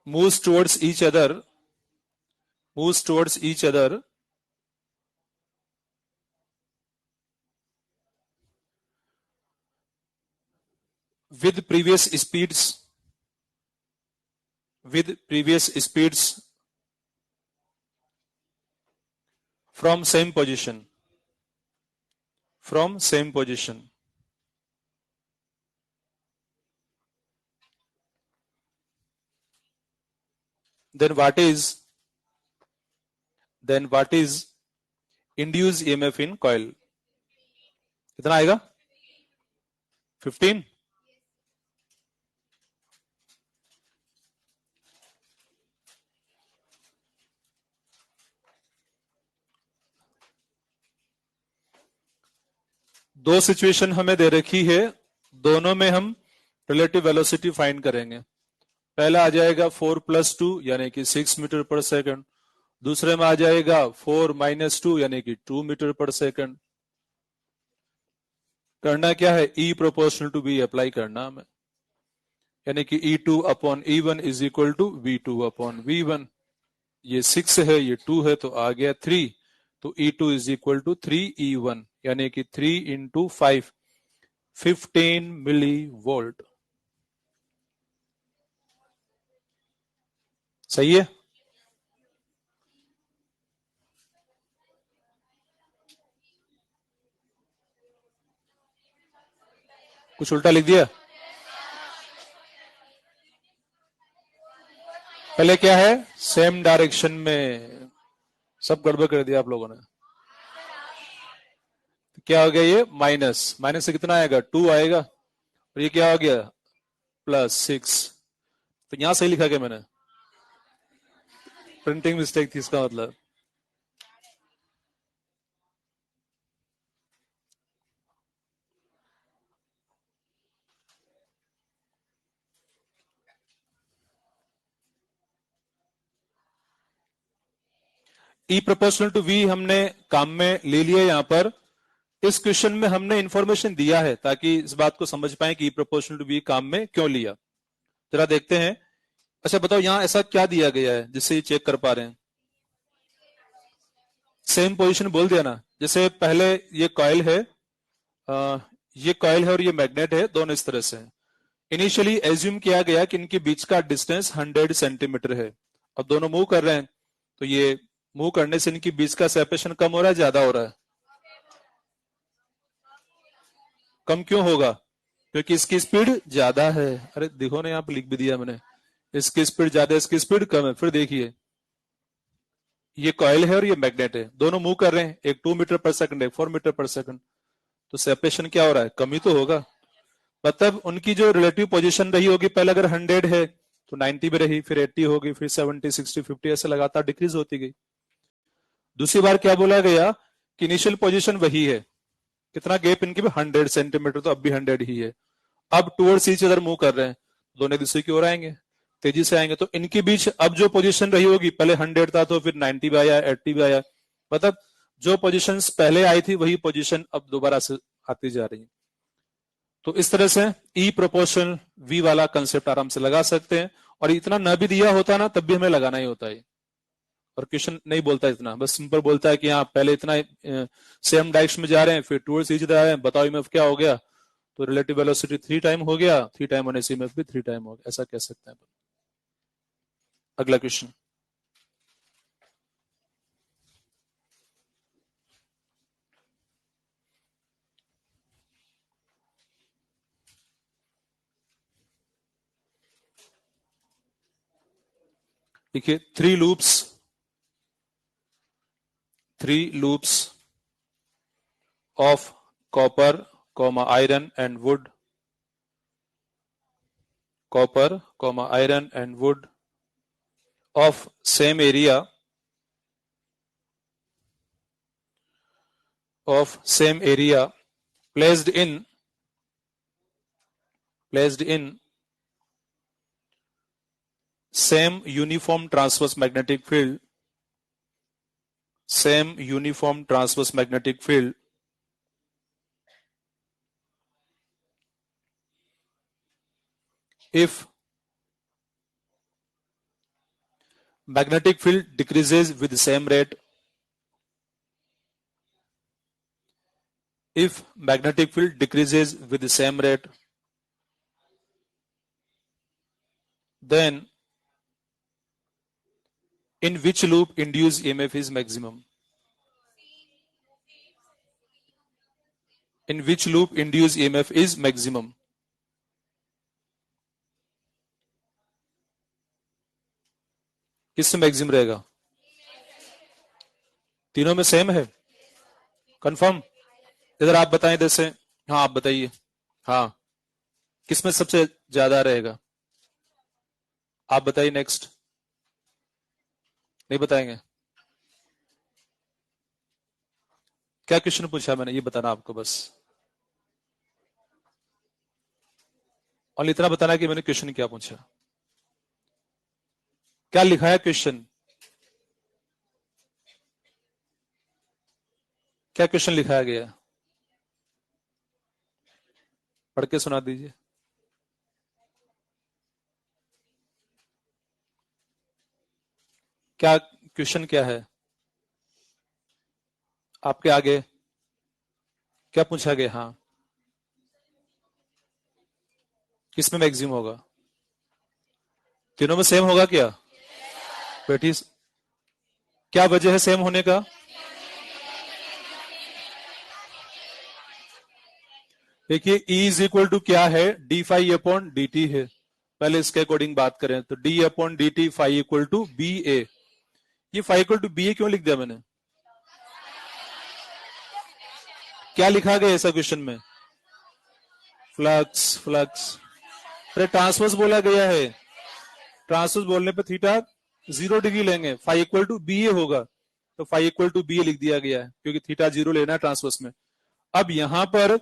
moves towards each other with previous speeds from same position, then what is induced EMF in coil? कितना आएगा? 15. दो situation हमें दे रखी है, दोनों में हम relative velocity find करेंगे। पहला आ जाएगा 4 + 2 यानी कि 6 मीटर पर सेकंड, दूसरे में आ जाएगा 4 - 2 यानी कि 2 मीटर पर सेकंड। करना क्या है? E proportional to V apply करना हमें, यानी कि E2/E1 is equal to V2/V1। ये 6 है, ये 2 है, तो आ गया 3, तो E2 is equal to 3E1 यानी कि 3 × 5 15 मिलीवोल्ट। सही है? कुछ उल्टा लिख दिया? पहले क्या है? सेम डायरेक्शन में, सब गड़बड़ कर दिया आप लोगों ने। क्या हो गया? ये माइनस से कितना आएगा? 2 आएगा, और ये क्या हो गया? +6। तो यहां सही लिखा क्या मैंने? प्रिंटिंग मिस्टेक थी इसका मतलब। E प्रोपोर्शनल टू V हमने काम में ले लिया। यहां पर इस क्वेश्चन में हमने इंफॉर्मेशन दिया है ताकि इस बात को समझ पाए कि E प्रोपोर्शनल टू V काम में क्यों लिया। जरा देखते हैं। अच्छा बताओ, यहां ऐसा क्या दिया गया है जिससे ये चेक कर पा रहे हैं? सेम पोजीशन बोल दिया ना। जैसे पहले ये कॉइल है, और ये मैग्नेट है, दोनों इस तरह से। इनिशियली एज्यूम किया गया कि इनके बीच का डिस्टेंस 100 सेंटीमीटर है। अब दोनों मूव कर रहे हैं, तो ये मूव करने से इनके बीच का सेपरेशन कम हो रहा है, ज्यादा हो रहा है? कम क्यों होगा? क्योंकि इसकी स्पीड ज्यादा है। अरे देखो ना, यहाँ पे लिख भी दिया मैंने, इसकी स्पीड ज्यादा है, इसकी स्पीड कम है। फिर देखिए, ये कॉइल है और ये मैग्नेट है, दोनों मूव कर रहे हैं, एक 2 मीटर पर सेकंड, एक 4 मीटर पर सेकंड, तो सेपरेशन क्या हो रहा है? कमी तो होगा। मतलब उनकी जो रिलेटिव पोजीशन रही होगी, पहले अगर 100 है तो 90 में रही, फिर 80 होगी, फिर 70, 60, 50 ऐसे लगातार डिक्रीज होती गई। दूसरी बार क्या बोला गया कि इनिशियल पोजीशन वही है, कितना गैप इनके में? 100 सेंटीमीटर, तो अब भी 100 ही है। अब टूवर्ड्स ईच अदर मूव कर रहे हैं, दोनों दूसरे की ओर आएंगे, तेजी से आएंगे, तो इनके बीच अब जो पोजीशन रही होगी, पहले 100 था तो फिर 90 भी आया, 80 भी आया, मतलब जो पोजीशंस पहले आई थी वही पोजीशन अब दोबारा से आती जा रही है। तो इस तरह से ई प्रोपोर्शनल वी वाला कंसेप्ट आराम से लगा सकते हैं, और इतना न भी दिया होता ना तब भी हमें लगाना ही होता है। और क्वेश्चन नहीं बोलता इतना, बस सिंपल बोलता है कि हाँ पहले इतना सेम डायरेक्शन में जा रहे हैं, फिर टूवर्ड्स ईच अदर आ रहे हैं, बताओ ईएमएफ क्या हो गया, तो रिलेटिव वेलोसिटी 3 टाइम हो गया, 3 टाइम होने से ईएमएफ भी 3 टाइम हो गया, ऐसा कह सकते हैं। अगला क्वेश्चन, देखिए 3 loops of copper, iron and wood, of same area, placed in same uniform transverse magnetic field, if magnetic field decreases with the same rate, then in which loop induced EMF is maximum? In which loop induced EMF is maximum? किसमें maximum रहेगा? तीनों में same है, confirm? इधर आप बताएं, इधर से, हाँ आप बताइए, हाँ किसमें सबसे ज्यादा रहेगा? आप बताइए नेक्स्ट। नहीं बताएंगे? क्या क्वेश्चन पूछा मैंने, ये बताना आपको बस, और इतना बताना कि मैंने क्वेश्चन क्या पूछा, क्या लिखा है क्वेश्चन, क्या क्वेश्चन लिखाया गया, पढ़ के सुना दीजिए। क्या क्वेश्चन क्या है आपके आगे, क्या पूछा गया? हाँ, किसमें मैक्सिमम होगा? तीनों में सेम होगा क्या? बेटी, क्या वजह है सेम होने का? देखिए E इज इक्वल टू क्या है, D phi upon D T है। पहले इसके अकॉर्डिंग बात करें तो D upon D T phi equal to B A. ये phi equal to B A क्यों लिख दिया मैंने? क्या लिखा गया ऐसा क्वेश्चन में? फ्लक्स, अरे ट्रांसवर्स बोला गया है, ट्रांसवर्स बोलने पर थीटा 0 डिग्री लेंगे, फाई इक्वल टू बी ए होगा, तो फाई इक्वल टू बी ए लिख दिया गया है क्योंकि थीटा 0 लेना है ट्रांसवर्स में। अब यहां पर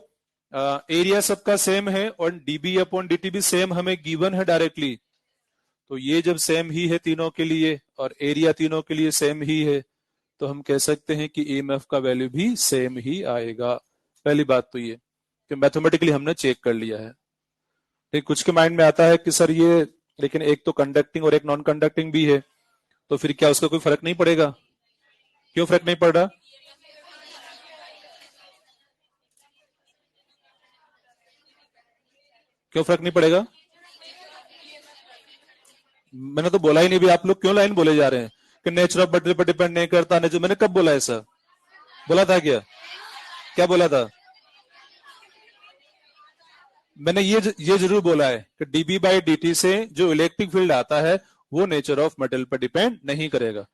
एरिया सबका सेम है और डीबी अपॉन डीटी भी सेम हमें गिवन है डायरेक्टली, तो ये जब सेम ही है तीनों के लिए और एरिया तीनों के लिए सेम ही है, तो हम कह सकते हैं कि ईएमएफ का वैल्यू भी सेम ही आएगा। पहली बात तो ये कि मैथमेटिकली हमने चेक कर लिया है। लेकिन कुछ के माइंड में आता है कि सर ये, लेकिन एक तो कंडक्टिंग और एक नॉन कंडक्टिंग भी है, तो फिर क्या उसका कोई फर्क नहीं पड़ेगा? क्यों फर्क नहीं पड़ रहा? क्यों फर्क नहीं पड़ेगा? मैंने तो बोला ही नहीं भी, आप लोग क्यों लाइन बोले जा रहे हैं कि नेचर ऑफ मटेरियल पर डिपेंड नहीं करता, नेचर, मैंने कब बोला ऐसा? बोला था क्या? क्या बोला था? मैंने ये जरूर बोला है कि डीबी बाई डी से जो इलेक्ट्रिक फील्ड आता है वो नेचर ऑफ मटेरियल पर डिपेंड नहीं करेगा।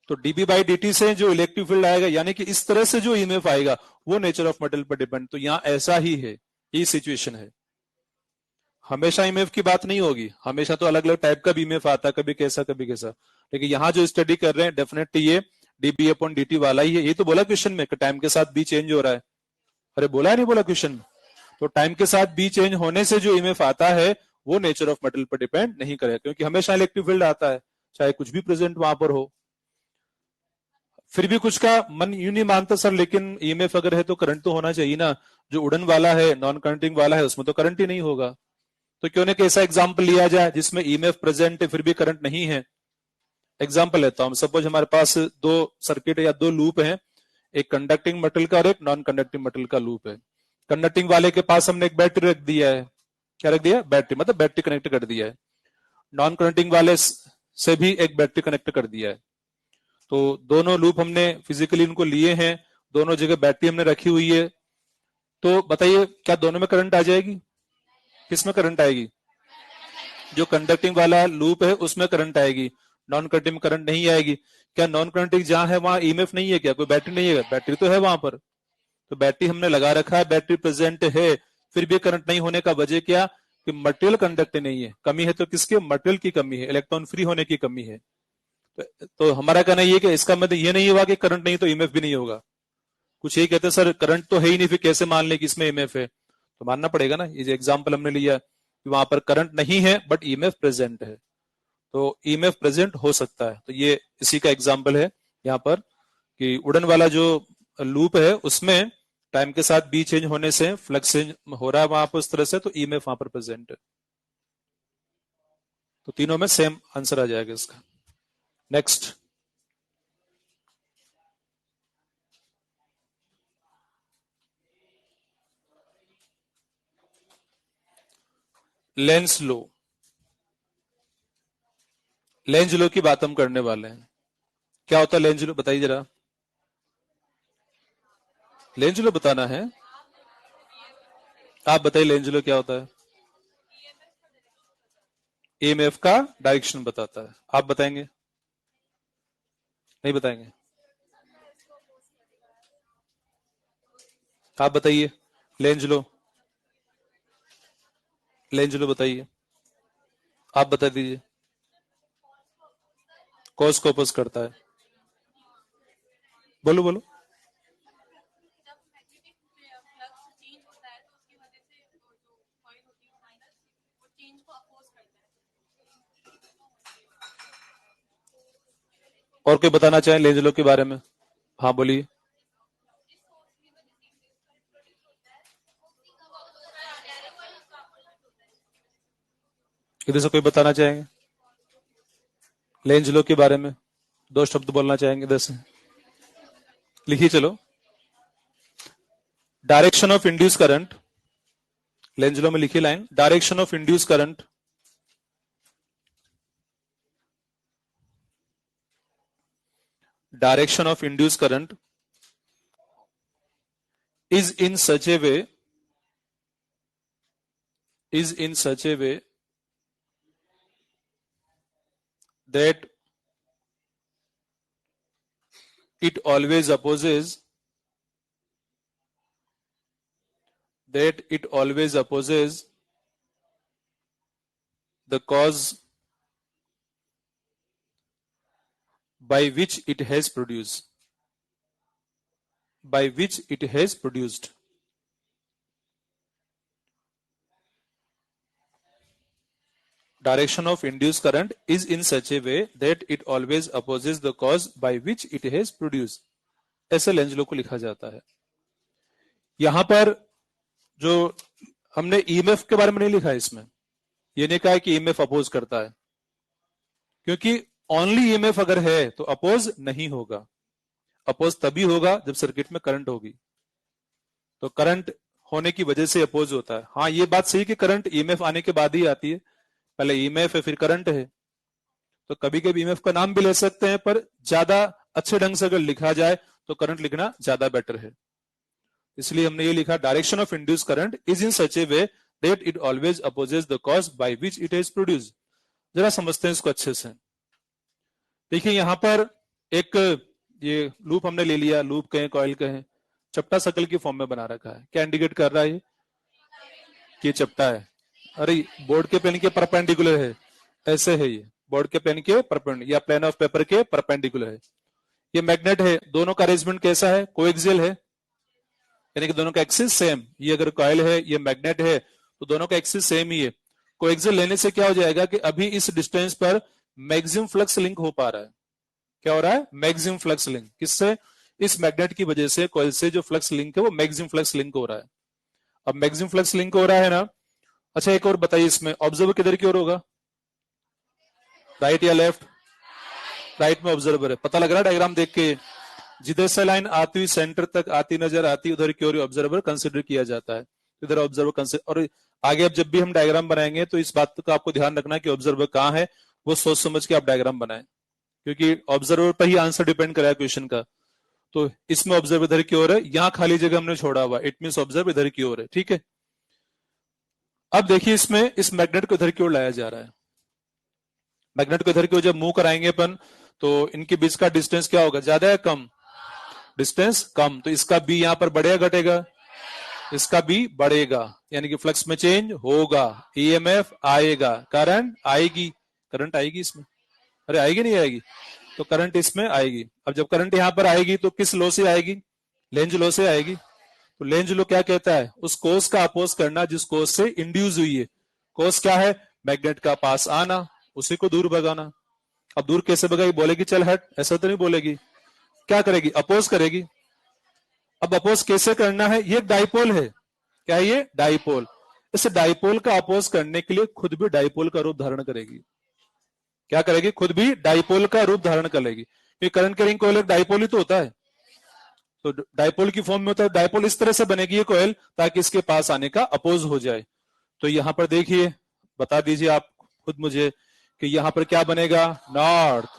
तो डीबी बाई डी से जो इलेक्ट्रिक फील्ड आएगा, यानी कि इस तरह से जो ईएमएफ आएगा वो नेचर ऑफ मटेरियल पर डिपेंड, तो यहां ऐसा ही है, ये सिचुएशन है। हमेशा ईएमएफ की बात नहीं होगी, हमेशा तो अलग अलग टाइप का भी ईएमएफ आता है, कभी कैसा कभी कैसा, लेकिन यहां जो स्टडी कर रहे हैं डेफिनेटली ये डीबी अपॉन डी वाला ही है। ये तो बोला क्वेश्चन में कि टाइम के साथ बी चेंज हो रहा है, अरे बोला है नहीं बोला क्वेश्चन में? तो टाइम के साथ बी चेंज होने से जो ईएमएफ आता है वो नेचर ऑफ मटेरियल पर डिपेंड नहीं करेगा, क्योंकि हमेशा इलेक्ट्रिक फील्ड आता है चाहे कुछ भी प्रेजेंट वहां पर हो। फिर भी कुछ का मन यूं नहीं मानता सर, लेकिन ईएमएफ अगर है तो करंट तो होना चाहिए ना, जो उड़न वाला है, नॉन कंडक्टिंग वाला है, उसमें तो करंट ही नहीं होगा। तो क्यों ना ऐसा एग्जाम्पल लिया जाए जिसमें ईएमएफ प्रेजेंट है फिर भी करंट नहीं है। एग्जाम्पल लेता हूं, सपोज हमारे पास दो सर्किट या दो लूप हैं, एक कंडक्टिंग मेटल का और एक नॉन कंडक्टिंग मेटल का लूप है। कंडक्टिंग वाले के पास हमने एक बैटरी रख दिया है, क्या रख दिया? बैटरी, मतलब बैटरी कनेक्ट कर दिया है। नॉन कंडक्टिंग वाले से भी एक बैटरी कनेक्ट कर दिया है। तो दोनों लूप हमने फिजिकली उनको लिए हैं, दोनों जगह बैटरी हमने रखी हुई है। तो बताइए क्या दोनों में करंट आ जाएगी? किसमें करंट आएगी? जो कंडक्टिंग वाला लूप है उसमें करंट आएगी, नॉन कंडक्टिंग में करंट नहीं आएगी। क्या नॉन कंडक्टिंग जहां है वहां ईएमएफ नहीं है? क्या कोई बैटरी नहीं है? बैटरी तो है वहां पर। तो बैटरी हमने लगा रखा है, बैटरी प्रेजेंट है, फिर भी करंट नहीं होने का वजह क्या? कि मटेरियल कंडक्ट नहीं है। कमी है तो किसके? मटेरियल की कमी है, इलेक्ट्रॉन फ्री होने की कमी है। तो हमारा कहना ये कि इसका मतलब ये नहीं हुआ कि करंट नहीं तो ईएमएफ भी नहीं होगा। कुछ यही कहते हैं सर करंट तो है ही नहीं, फिर कैसे मान ले कि इसमें ईएमएफ है? तो मानना पड़ेगा ना, ये जो एग्जाम्पल हमने लिया कि वहां पर करंट नहीं है बट ईएमएफ प्रेजेंट है, तो ईएमएफ प्रेजेंट हो सकता है। तो ये इसी का एग्जाम्पल है यहाँ पर कि उड़न वाला जो लूप है उसमें टाइम के साथ बी चेंज होने से फ्लक्स चेंज हो रहा है वहां पर उस तरह से, तो ईएमएफ वहां पर प्रेजेंट है। तो तीनों में सेम आंसर आ जाएगा इसका। नेक्स्ट, लेंस लो। लेंज लो की बात हम करने वाले हैं। क्या होता है लेंज लो, बताइए जरा। लेंज लो बताना है? आप बताइए लेंज लो क्या होता है? ईएमएफ का डायरेक्शन बताता है। आप बताएंगे? नहीं बताएंगे? आप बताइए लेंज लो। लेंज लो बताइए, आप बता दीजिए। कॉस को अपोज करता है। बोलो बोलो। और कोई बताना चाहें लेंज लो के बारे में? हाँ बोलिए। इधर से कोई बताना चाहेंगे लेंज लो के बारे में? दो शब्द बोलना चाहेंगे इधर से? लिखिए चलो। Direction of induce current, Lenz law में लिखिए line, direction of induce current direction of induced current is in such a way that it always opposes the cause by which it has produced. Direction of induced current is in such a way that it always opposes the cause by which it has produced. ऐसे Lenz law को लिखा जाता है। यहां पर जो हमने EMF के बारे में नहीं लिखा है इसमें, ये नहीं कहा कि ईएमएफ अपोज करता है, क्योंकि ओनली ईएमएफ अगर है तो अपोज नहीं होगा। अपोज तभी होगा जब सर्किट में करंट होगी, तो करंट होने की वजह से अपोज होता है। हाँ ये बात सही कि करंट ईएमएफ आने के बाद ही आती है, पहले ईएमएफ है फिर करंट है। तो कभी कभी ईएमएफ का नाम भी ले सकते हैं, पर ज्यादा अच्छे ढंग से अगर लिखा जाए तो करंट लिखना ज्यादा बेटर है। इसलिए हमने ये लिखा, direction of induce current is in such A way that it always opposes the cause by which it is produced. जरा समझते हैं इसको अच्छे से। देखिए यहां पर एक ये लूप हमने ले लिया, लूप कहें कॉइल कहें, चपटा सर्कल की फॉर्म में बना रखा है। क्या इंडिकेट कर रहा है कि चपटा है? अरे बोर्ड के पेन के परपेंडिकुलर है, ऐसे है ये, बोर्ड के पेन के परपेंडिकुलर या प्लेन ऑफ पेपर के परपेंडिकुलर है। ये मैग्नेट है, दोनों का अरेंजमेंट कैसा है? कोएक्सियल है, यानी कि दोनों का एक्सिस सेम। ये अगर कॉइल है ये मैग्नेट है तो दोनों का एक्सिस सेम ही है। कोएक्सियल लेने से क्या हो जाएगा कि अभी इस डिस्टेंस पर मैक्सिमम फ्लक्स लिंक हो पा रहा है। क्या हो रहा है? Maximum flux link. किससे? इस मैग्नेट की वजह से कॉइल से जो फ्लक्स लिंक है वो मैक्सिमम फ्लक्स लिंक हो रहा है। अब मैक्सिमम फ्लक्स लिंक हो रहा है ना। अच्छा एक और बताइए, इसमें ऑब्जर्वर किधर की ओर होगा, राइट या लेफ्ट? राइट में ऑब्जर्वर है, पता लग रहा है डायग्राम देख के। जिधर से लाइन आती हुई सेंटर तक आती नजर आती उधर की ओर ऑब्जर्वर कंसिडर किया जाता है, इधर ऑब्जर्वर कंसिडर। और आगे अब जब भी हम डायग्राम बनाएंगे तो इस बात का आपको ध्यान रखना है कि ऑब्जर्वर कहाँ है, वो सोच समझ के आप डायग्राम बनाएं, क्योंकि ऑब्जर्वर पर ही आंसर डिपेंड करा है क्वेश्चन का। तो इसमें ऑब्जर्व इधर की ओर है, यहां खाली जगह हमने छोड़ा हुआ, इट मीन ऑब्जर्व इधर की ओर है, ठीक है। अब देखिए इसमें इस मैग्नेट को इधर की ओर लाया जा रहा है। मैग्नेट को इधर की ओर जब मूव कराएंगे अपन तो इनके बीच का डिस्टेंस क्या होगा, ज्यादा है कम? डिस्टेंस कम, तो इसका बी यहां पर बढ़ेगा घटेगा? इसका बी बढ़ेगा, यानी कि फ्लक्स में चेंज होगा, ईएमएफ आएगा, करंट आएगी। करंट आएगी इसमें, अरे आएगी नहीं आएगी? तो करंट इसमें आएगी। अब जब करंट यहां पर आएगी तो किस लॉ से आएगी, लेंज लॉ से आएगी। तो लेंज लॉ क्या कहता है, उस कोस का अपोज करना जिस कोस से इंड्यूस हुई है। कोस क्या है, मैग्नेट का पास आना, उसी को दूर भगाना। अब दूर कैसे भगाएगी, बोलेगी चल हट, ऐसा तो नहीं बोलेगी, क्या करेगी, अपोज करेगी। अब अपोज कैसे करना है, ये डाइपोल है, क्या है ये, डाइपोल। इस डाइपोल का अपोज करने के लिए खुद भी डाइपोल का रूप धारण करेगी। क्या करेगी, खुद भी डाइपोल का रूप धारण कर लेगी। ये करंट कैरिंग कॉइल एक डाइपोल ही तो होता है, तो डाइपोल की फॉर्म में होता है। डाइपोल इस तरह से बनेगी ये कॉइल ताकि इसके पास आने का अपोज हो जाए। तो यहां पर देखिए, बता दीजिए आप खुद मुझे कि यहां पर क्या बनेगा, नॉर्थ,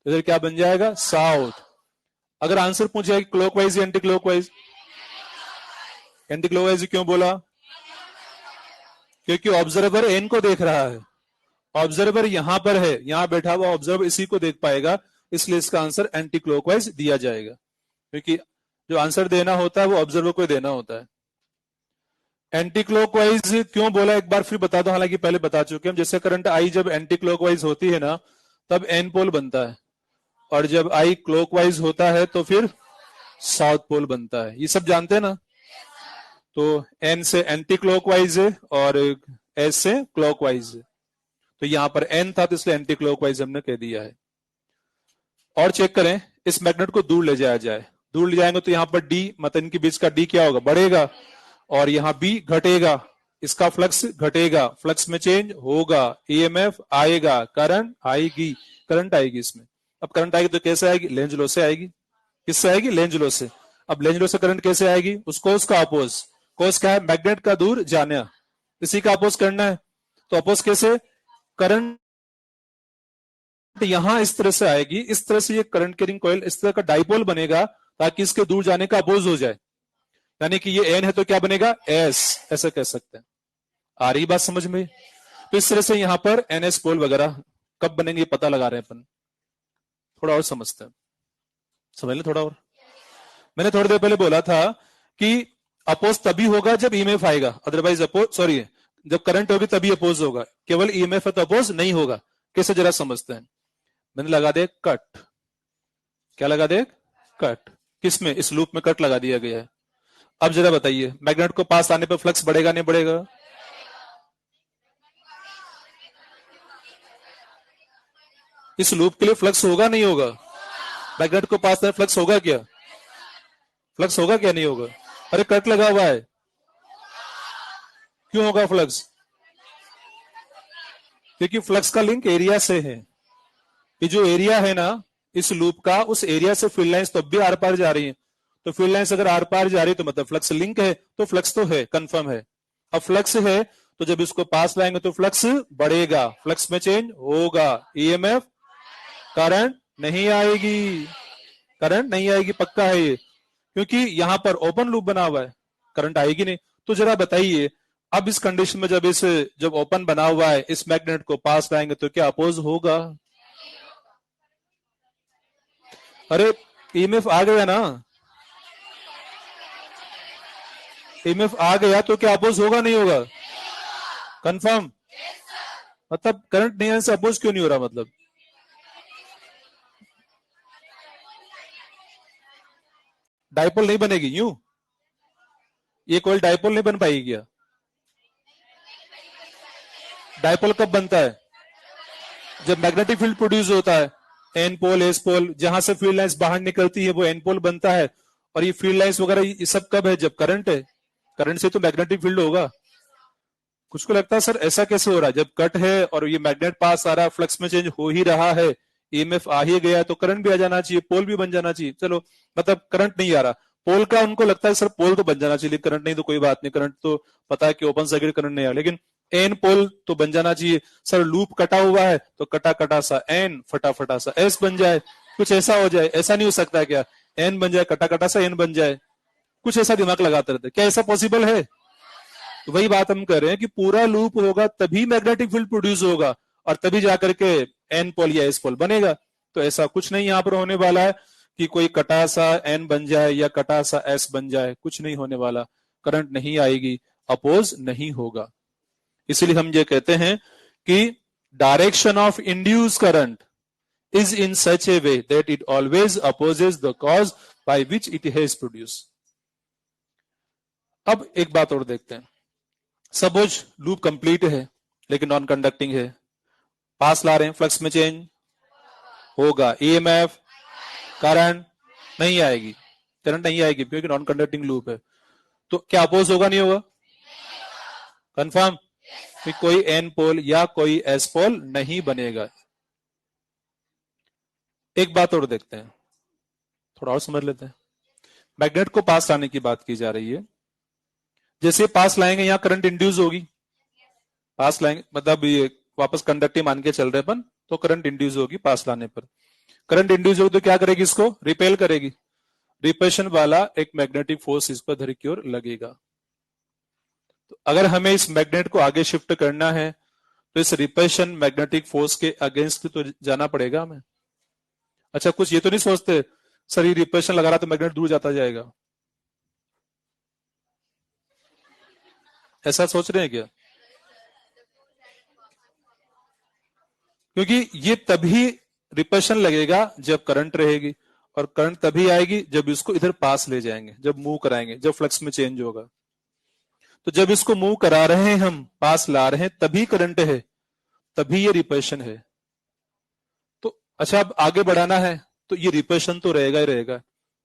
इधर क्या बन जाएगा, साउथ। अगर आंसर पूछ जाए क्लॉकवाइज या एंटी क्लॉकवाइज, एंटी क्लॉकवाइज क्यों बोला, क्योंकि ऑब्जर्वर एन को देख रहा है, ऑब्जर्वर यहां पर है, यहां बैठा हुआ ऑब्जर्वर इसी को देख पाएगा, इसलिए इसका आंसर एंटी क्लॉकवाइज दिया जाएगा। क्योंकि जो आंसर देना होता है वो ऑब्जर्वर को देना होता है। एंटी क्लॉकवाइज क्यों बोला एक बार फिर बता दो, हालांकि पहले बता चुके हम। जैसे करंट आई जब एंटी क्लॉकवाइज होती है ना तब एन पोल बनता है, और जब आई क्लॉकवाइज होता है तो फिर साउथ पोल बनता है, ये सब जानते हैं ना। तो एन से एंटी क्लॉकवाइज है और एस से क्लॉकवाइज है, तो यहां पर एन था तो इसलिए एंटी क्लॉकवाइज हमने कह दिया है। और चेक करें, इस मैग्नेट को दूर ले जाया जाए, दूर ले जाएंगे तो यहां पर डी, मतलब इनके बीच का डी क्या होगा, बढ़ेगा, और यहां बी घटेगा, इसका फ्लक्स घटेगा, फ्लक्स में चेंज होगा, ईएमएफ आएगा, करंट आएगी, करंट आएगी इसमें। अब करंट आएगी तो कैसे आएगी, लेंज लॉ से आएगी। किससे आएगी, लेंज लॉ से। अब लेंज लॉ से करंट कैसे आएगी, उस कोस का अपोज, कोस क्या है, मैग्नेट का दूर जाना, इसी का अपोज करना है। तो अपोज कैसे, करंट यहां इस तरह से आएगी, इस तरह से ये करंट कैरिंग कॉइल इस तरह का डाइपोल बनेगा ताकि इसके दूर जाने का अपोज हो जाए। यानी कि ये एन है तो क्या बनेगा, एस, ऐसा कह सकते हैं। आ रही बात समझ में? तो इस तरह से यहां पर एनएस पोल वगैरह कब बनेंगे पता लगा रहे हैं अपन। थोड़ा और समझते हैं, समझ लें थोड़ा और। मैंने थोड़ी देर पहले बोला था कि अपोज तभी होगा जब ईएमएफ आएगा, अदरवाइज अपोज, सॉरी, जब करंट होगी तभी अपोज होगा, केवल ईएमएफ है तो अपोज नहीं होगा। कैसे जरा समझते हैं। मैंने लगा दे कट, क्या लगा दे, कट। किसमें, इस लूप में कट लगा दिया गया है। अब जरा बताइए, मैग्नेट को पास आने पर फ्लक्स बढ़ेगा नहीं बढ़ेगा, इस लूप के लिए फ्लक्स होगा नहीं होगा, मैग्नेट को पास आने फ्लक्स होगा क्या, फ्लक्स होगा क्या नहीं होगा। अरे कट लगा हुआ है, क्यों होगा फ्लक्स, क्योंकि फ्लक्स का लिंक एरिया से है। ये जो एरिया है ना इस लूप का, उस एरिया से फील्ड लाइंस तब भी आर पार जा रही है, तो फील्ड लाइंस अगर आर पार जा रही है तो मतलब फ्लक्स लिंक है, तो फ्लक्स तो है, कंफर्म है। अब फ्लक्स है तो जब इसको पास लाएंगे तो फ्लक्स बढ़ेगा, फ्लक्स में चेंज होगा, ईएमएफ, करंट नहीं आएगी, करंट नहीं आएगी, पक्का है ये, क्योंकि यहां पर ओपन लूप बना हुआ है, करंट आएगी नहीं। तो जरा बताइए, अब इस कंडीशन में जब ओपन बना हुआ है इस मैग्नेट को पास लाएंगे तो क्या अपोज होगा। अरे ईएमएफ आ गया ना, ईएमएफ आ गया तो क्या अपोज होगा नहीं होगा, कंफर्म। मतलब करंट नहीं आने से अपोज क्यों नहीं हो रहा, मतलब डाइपोल नहीं बनेगी यूं, ये कोई डाइपोल नहीं बन पाएगी क्या। डाइपोल कब बनता है, जब मैग्नेटिक फील्ड प्रोड्यूस होता है, एन पोल एस पोल, जहां से फील्ड लाइंस बाहर निकलती है वो एन पोल बनता है। और ये फील्ड लाइंस वगैरह ये सब कब है, जब करंट है। करंट से तो मैग्नेटिक फील्ड होगा। कुछ को लगता है सर ऐसा कैसे हो रहा है, जब कट है और ये मैग्नेट पास आ रहा है, फ्लक्स में चेंज हो ही रहा है, ईएमएफ आ ही गया, तो करंट भी आ जाना चाहिए, पोल भी बन जाना चाहिए। चलो मतलब करंट नहीं आ रहा, पोल का उनको लगता है सर पोल तो बन जाना चाहिए, करंट नहीं तो कोई बात नहीं, करंट तो पता है कि ओपन सर्किट करंट नहीं आ, लेकिन एन पोल तो बन जाना चाहिए। सर लूप कटा हुआ है तो कटा कटा सा एन, फटा फटा सा एस बन जाए, कुछ ऐसा हो जाए। ऐसा नहीं हो सकता क्या एन बन जाए, कटा कटा सा एन बन जाए? कुछ ऐसा दिमाग लगाते रहते, क्या ऐसा पॉसिबल है? तो वही बात हम कर रहे हैं कि पूरा लूप होगा तभी मैग्नेटिक फील्ड प्रोड्यूस होगा और तभी जाकर के एन पोल या एस पोल बनेगा। तो ऐसा कुछ नहीं यहां पर होने वाला है कि कोई कटा सा एन बन जाए या कटा सा एस बन जाए, कुछ नहीं होने वाला। करंट नहीं आएगी, अपोज नहीं होगा। इसलिए हम ये कहते हैं कि direction of induce current is in such a way that it always opposes the cause by which it has produced. अब एक बात और देखते हैं। सपोज लूप कंप्लीट है लेकिन नॉन कंडक्टिंग है, पास ला रहे हैं, फ्लक्स में चेंज होगा, ईएमएफ करंट नहीं आएगी, करंट नहीं आएगी क्योंकि नॉन कंडक्टिंग लूप है। तो क्या अपोज होगा, नहीं होगा? कंफर्म कि कोई एन पोल या कोई एस पोल नहीं बनेगा। एक बात और देखते हैं, थोड़ा और समझ लेते हैं। मैग्नेट को पास लाने की बात की जा रही है, जैसे पास लाएंगे यहां करंट इंड्यूस होगी, पास लाएंगे मतलब ये वापस कंडक्टिव मान के चल रहे अपन, तो करंट इंड्यूस होगी पास लाने पर। करंट इंड्यूस होगी तो क्या करेगी, इसको रिपेल करेगी, रिपल्शन वाला एक मैग्नेटिक फोर्स इस पर धर की ओर लगेगा। तो अगर हमें इस मैग्नेट को आगे शिफ्ट करना है तो इस रिपल्शन मैग्नेटिक फोर्स के अगेंस्ट तो जाना पड़ेगा हमें। अच्छा कुछ ये तो नहीं सोचते सर ये रिपल्शन लगा रहा तो मैग्नेट दूर जाता जाएगा, ऐसा सोच रहे हैं क्या? क्योंकि ये तभी रिपल्शन लगेगा जब करंट रहेगी, और करंट तभी आएगी जब इसको इधर पास ले जाएंगे, जब मूव कराएंगे, जब फ्लक्स में चेंज होगा। तो जब इसको मूव करा रहे हैं हम, पास ला रहे हैं, तभी करंट है, तभी ये रिपल्शन है। तो अच्छा अब आगे बढ़ाना है तो ये रिपल्शन तो रहेगा ही रहेगा,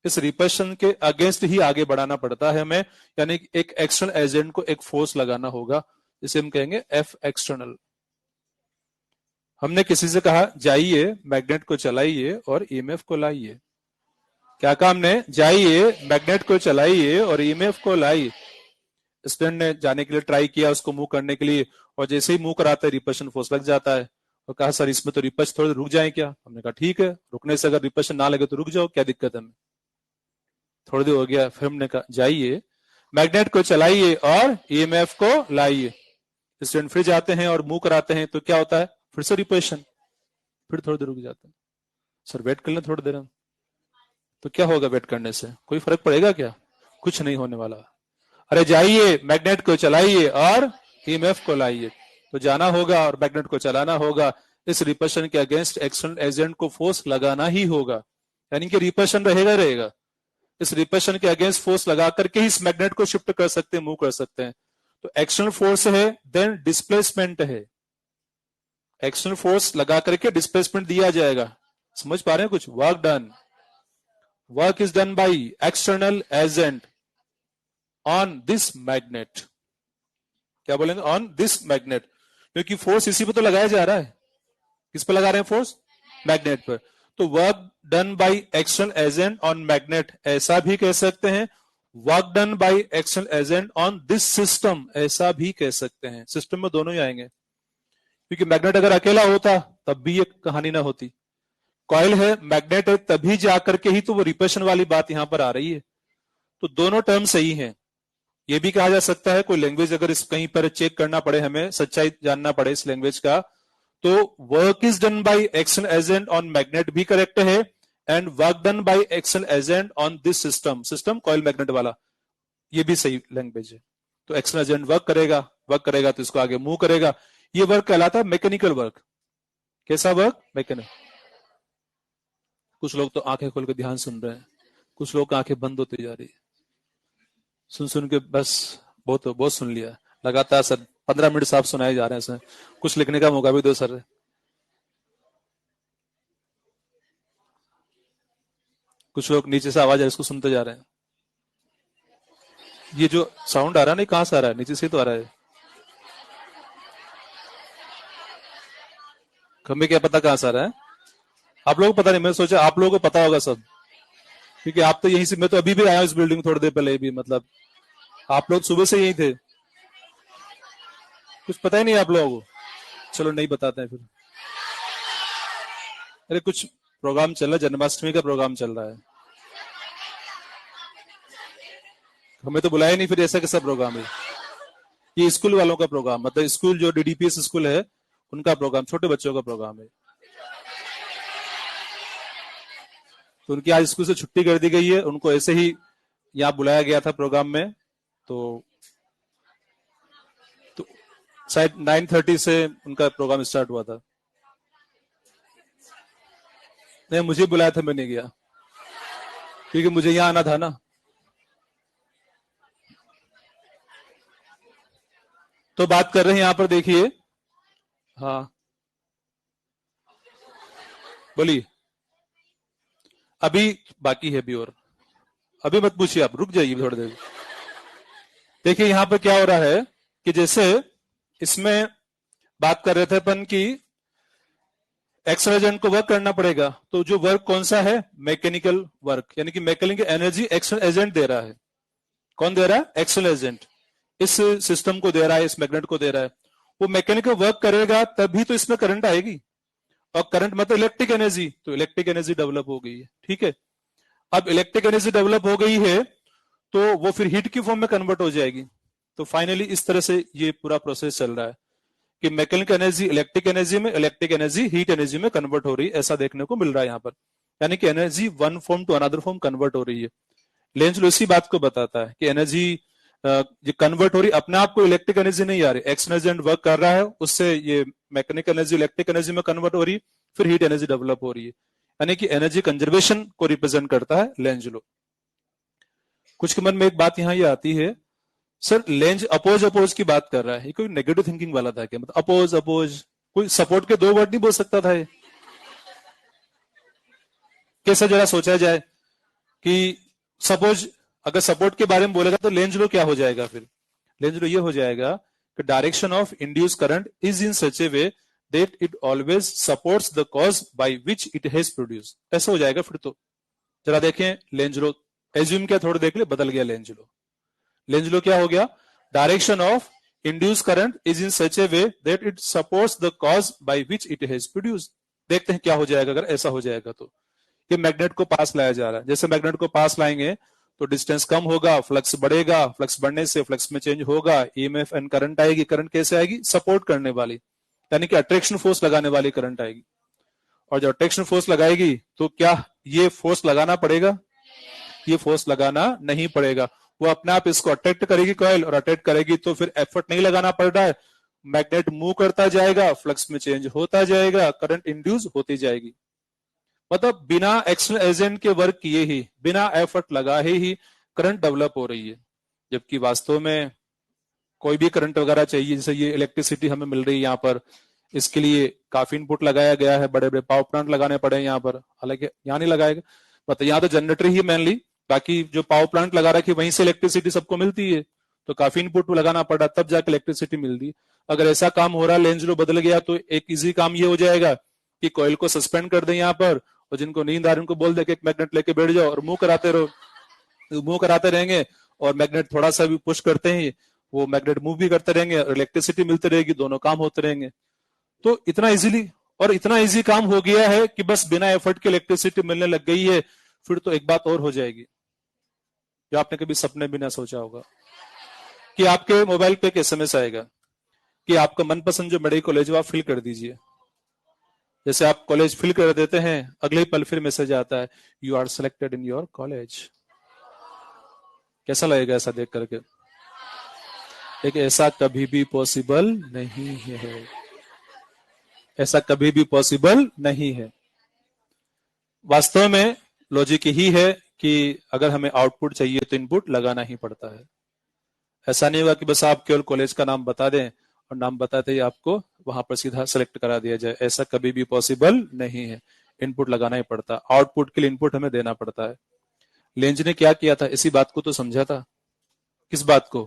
इस रिपल्शन के अगेंस्ट ही आगे बढ़ाना पड़ता है हमें, यानी एक एक्सटर्नल एजेंट को एक फोर्स लगाना होगा, इसे हम कहेंगे एफ एक्सटर्नल। हमने किसी से कहा जाइए मैग्नेट को चलाइए और ईएमएफ को लाइए, क्या कहा हमने? जाइए मैग्नेट को चलाइए और ईएमएफ को लाइए। स्टूडेंट ने जाने के लिए ट्राई किया उसको मूव करने के लिए, और जैसे ही मूव कराता है रिपल्शन फोर्स लग जाता है, और कहा सर इसमें तो रिपल्शन थोड़ी रुक जाए क्या? हमने कहा ठीक है, रुकने से अगर रिपल्शन ना लगे तो रुक जाओ, क्या दिक्कत है हमें। थोड़ी देर हो गया, फिर हमने कहा जाइए मैग्नेट को चलाइए और ईएमएफ को लाइए। स्टूडेंट फिर जाते हैं और मूव कराते हैं तो क्या होता है, फिर से रिपल्शन, फिर थोड़ी देर रुक जाते हैं। सर वेट कर लें थोड़ी देर हम, तो क्या होगा वेट करने से, कोई फर्क पड़ेगा क्या? कुछ नहीं होने वाला। अरे जाइए मैग्नेट को चलाइए और ईएमएफ को लाइए, तो जाना होगा और मैग्नेट को चलाना होगा, इस रिपल्शन के अगेंस्ट एक्सटर्नल एजेंट को फोर्स लगाना ही होगा, यानी कि रिपल्शन रहेगा रहेगा। इस रिपल्शन के अगेंस्ट फोर्स लगा करके ही इस मैग्नेट को शिफ्ट कर सकते हैं, मूव कर सकते हैं। तो एक्सटर्नल फोर्स है, देन डिस्प्लेसमेंट है, एक्सटर्नल फोर्स लगा करके डिस्प्लेसमेंट दिया जाएगा। समझ पा रहे हैं कुछ? Work done, work is done by external agent on this magnet. क्या बोलेंगे? ऑन दिस मैग्नेट, क्योंकि फोर्स इसी पे तो लगाया जा रहा है। किस पे लगा रहे हैं फोर्स? मैग्नेट पर। तो work done by external agent on magnet ऐसा भी कह सकते हैं, work done by external agent on this system ऐसा भी कह सकते हैं। सिस्टम में दोनों ही आएंगे, क्योंकि मैग्नेट अगर अकेला होता तब भी ये कहानी ना होती। कॉइल है, मैग्नेट है, तभी जाकर के ही तो वो रिपल्शन वाली बात यहां पर आ रही है। तो दोनों टर्म सही हैं। ये भी कहा जा सकता है, कोई लैंग्वेज अगर इस कहीं पर चेक करना पड़े, हमें सच्चाई जानना पड़े इस लैंग्वेज का, तो work is done by external agent on magnet भी करेक्ट है, and work done by external agent on this system, system coil magnet वाला, ये भी सही लैंग्वेज है। तो एक्सटर्नल एजेंट वर्क करेगा तो इसको आगे मूव करेगा, ये वर्क कहलाता है मैकेनिकल वर्क। कैसा वर्क? मैकेनिकल। कुछ लोग तो आंखें खोल के ध्यान सुन रहे हैं, कुछ लोग आंखें बंद होती जा रही है, सुन सुन के बस बहुत बहुत सुन लिया, लगातार सर 15 मिनट साफ सुनाए जा रहे हैं सर, कुछ लिखने का मौका भी दो सर। कुछ लोग नीचे से आवाज आ रही है, इसको सुनते जा रहे हैं। ये जो साउंड आ रहा है नहीं, कहां से आ रहा है? नीचे से तो आ रहा है। हमें क्या पता कहां से आ रहा है? आप लोगों को पता नहीं, मैं सोचा आप लोगों को पता होगा सब, क्योंकि आप तो यहीं से, मैं तो अभी भी आया हूं इस बिल्डिंग में थोड़ी देर पहले भी, मतलब आप लोग सुबह से यहीं थे। कुछ पता ही नहीं आप लोगों को? चलो नहीं बताते हैं फिर। अरे कुछ प्रोग्राम चल रहा है, जन्माष्टमी का प्रोग्राम चल रहा है। हमें तो बुलाया नहीं, फिर ऐसा कैसा प्रोग्राम है? ये स्कूल वालों का प्रोग्राम, मतलब स्कूल जो डीडीपीएस स्कूल है उनका प्रोग्राम, छोटे बच्चों का प्रोग्राम है। तो उनकी आज स्कूल से छुट्टी कर दी गई है, उनको ऐसे ही यहाँ बुलाया गया था प्रोग्राम में। तो, तो शायद 9:30 से उनका प्रोग्राम स्टार्ट हुआ था। नहीं, मुझे बुलाया था, मैं नहीं गया, क्योंकि मुझे यहाँ आना था ना। तो बात कर रहे हैं यहाँ पर, देखिए। हाँ बोलिए। अभी बाकी है अभी, और अभी मत पूछिए, आप रुक जाइए थोड़ी देर। देखिए यहाँ पर क्या हो रहा है कि जैसे इसमें बात कर रहे थे अपन की एक्शन एजेंट को वर्क करना पड़ेगा, तो जो वर्क कौन सा है? मैकेनिकल वर्क, यानी कि मैकेनिकल एनर्जी एक्शन एजेंट दे रहा है। कौन दे रहा है? Action agent. इस सिस्टम को दे रहा है, इस मैग्नेट को दे रहा है। वो मैकेनिकल वर्क करेगा तभी तो इसमें करंट आएगी, और करंट मतलब इलेक्ट्रिक एनर्जी, तो इलेक्ट्रिक एनर्जी डेवलप हो गई है। ठीक है, अब इलेक्ट्रिक एनर्जी डेवलप हो गई है तो वो फिर हीट की फॉर्म में कन्वर्ट हो जाएगी। तो फाइनली इस तरह से ये पूरा प्रोसेस चल रहा है कि मैकेनिकल एनर्जी इलेक्ट्रिक एनर्जी में, इलेक्ट्रिक एनर्जी हीट एनर्जी में कन्वर्ट हो रही है, ऐसा देखने को मिल रहा है यहाँ पर। यानी कि energy one form to another form convert हो रही है। लेंज लो इसी बात को बताता है कि एनर्जी ये कन्वर्ट हो रही, अपने आप को इलेक्ट्रिक एनर्जी नहीं आ रही, एक्शन एजेंट वर्क कर रहा है, उससे ये मैकेनिकल एनर्जी इलेक्ट्रिक एनर्जी में कन्वर्ट हो रही है, फिर हीट एनर्जी डेवलप हो रही है। यानी कि एनर्जी कंजर्वेशन को रिप्रेजेंट करता है लेंज लो। कुछ के मन में एक बात यहाँ ये आती है, सर लेंज अपोज अपोज की बात कर रहा है, ये कोई नेगेटिव थिंकिंग वाला था क्या? मतलब अपोज अपोज, कोई सपोर्ट के दो वर्ड नहीं बोल सकता था ये? कैसा जरा सोचा जाए कि सपोज अगर सपोर्ट के बारे में बोलेगा तो लेंज लो क्या हो जाएगा फिर? लेंज लो ये हो जाएगा कि direction of induce current is in such A way that it always supports the cause by which it has produce, ऐसा हो जाएगा फिर तो। जरा देखें लेंज लो, एज्यूम क्या, थोड़ा देख ले, बदल गया लेंज लो। लेंज लो क्या हो गया? Direction of induce current is in such A way that it supports the cause by which it has produce. देखते हैं क्या हो जाएगा अगर ऐसा हो जाएगा तो। ये मैग्नेट को पास लाया जा रहा है, जैसे मैग्नेट को पास लाएंगे तो डिस्टेंस कम होगा, फ्लक्स बढ़ेगा, फ्लक्स बढ़ने से फ्लक्स में चेंज होगा, ईएमएफ एंड करंट आएगी। करंट कैसे आएगी? सपोर्ट करने वाली, यानी कि अट्रैक्शन फोर्स लगाने वाली करंट आएगी। और जब अट्रैक्शन फोर्स लगाएगी तो क्या ये फोर्स लगाना पड़ेगा? ये फोर्स लगाना नहीं पड़ेगा, वो अपने आप इसको अट्रैक्ट करेगी कॉइल, और अट्रैक्ट करेगी तो फिर एफर्ट नहीं लगाना पड़ रहा है, मैग्नेट मूव करता जाएगा, फ्लक्स में चेंज होता जाएगा, करंट इंड्यूस होती जाएगी। मतलब बिना एक्सटर्नल एजेंट के वर्क किए ही, बिना एफर्ट लगाए ही करंट डेवलप हो रही है। जबकि वास्तव में कोई भी करंट वगैरह चाहिए, जैसे ये इलेक्ट्रिसिटी हमें मिल रही है यहाँ पर, इसके लिए काफी इनपुट लगाया गया है, बड़े बड़े पावर प्लांट लगाने पड़े यहाँ पर, हालांकि यहाँ नहीं लगाएगा, मतलब यहाँ तो जनरेटर ही मेनली, बाकी जो पावर प्लांट लगा रखी वहीं से इलेक्ट्रिसिटी सबको मिलती है, तो काफी इनपुट लगाना पड़ा तब जाकर इलेक्ट्रिसिटी मिलती है। अगर ऐसा काम हो रहा है, लेंज लो बदल गया, तो एक इजी काम ये हो जाएगा कि कॉइल को सस्पेंड कर दे यहाँ पर, और जिनको नींद आ रही उनको बोल दे कि एक मैग्नेट लेके बैठ जाओ और मूव कराते रहो, मूव कराते रहेंगे, और मैग्नेट थोड़ा सा भी पुश करते ही वो मैग्नेट मूव भी करते रहेंगे और इलेक्ट्रिसिटी मिलती रहेगी, दोनों काम होते रहेंगे। तो इतना इजीली, और इतना इजी काम हो गया है कि बस बिना एफर्ट के इलेक्ट्रिसिटी मिलने लग गई है। फिर तो एक बात और हो जाएगी जो आपने कभी सपने भी ना सोचा होगा, कि आपके मोबाइल पे एक एसएमएस आएगा कि आपका मनपसंद जो मेडिकल कॉलेज है आप फिल कर दीजिए। जैसे आप कॉलेज फिल कर देते हैं, अगले ही पल फिर मैसेज आता है, you are selected in your college. कैसा लगेगा ऐसा देख करके? लेकिन ऐसा कभी भी पॉसिबल नहीं है, ऐसा कभी भी पॉसिबल नहीं है। वास्तव में लॉजिक ही है कि अगर हमें आउटपुट चाहिए तो इनपुट लगाना ही पड़ता है। ऐसा नहीं होगा कि बस आप केवल कॉलेज का नाम बता दें और नाम बताते ही आपको वहां पर सीधा सेलेक्ट करा दिया जाए, ऐसा कभी भी पॉसिबल नहीं है। इनपुट लगाना ही पड़ता है, आउटपुट के लिए इनपुट हमें देना पड़ता है। लेंज ने क्या किया था, इसी बात को तो समझा था किस बात को?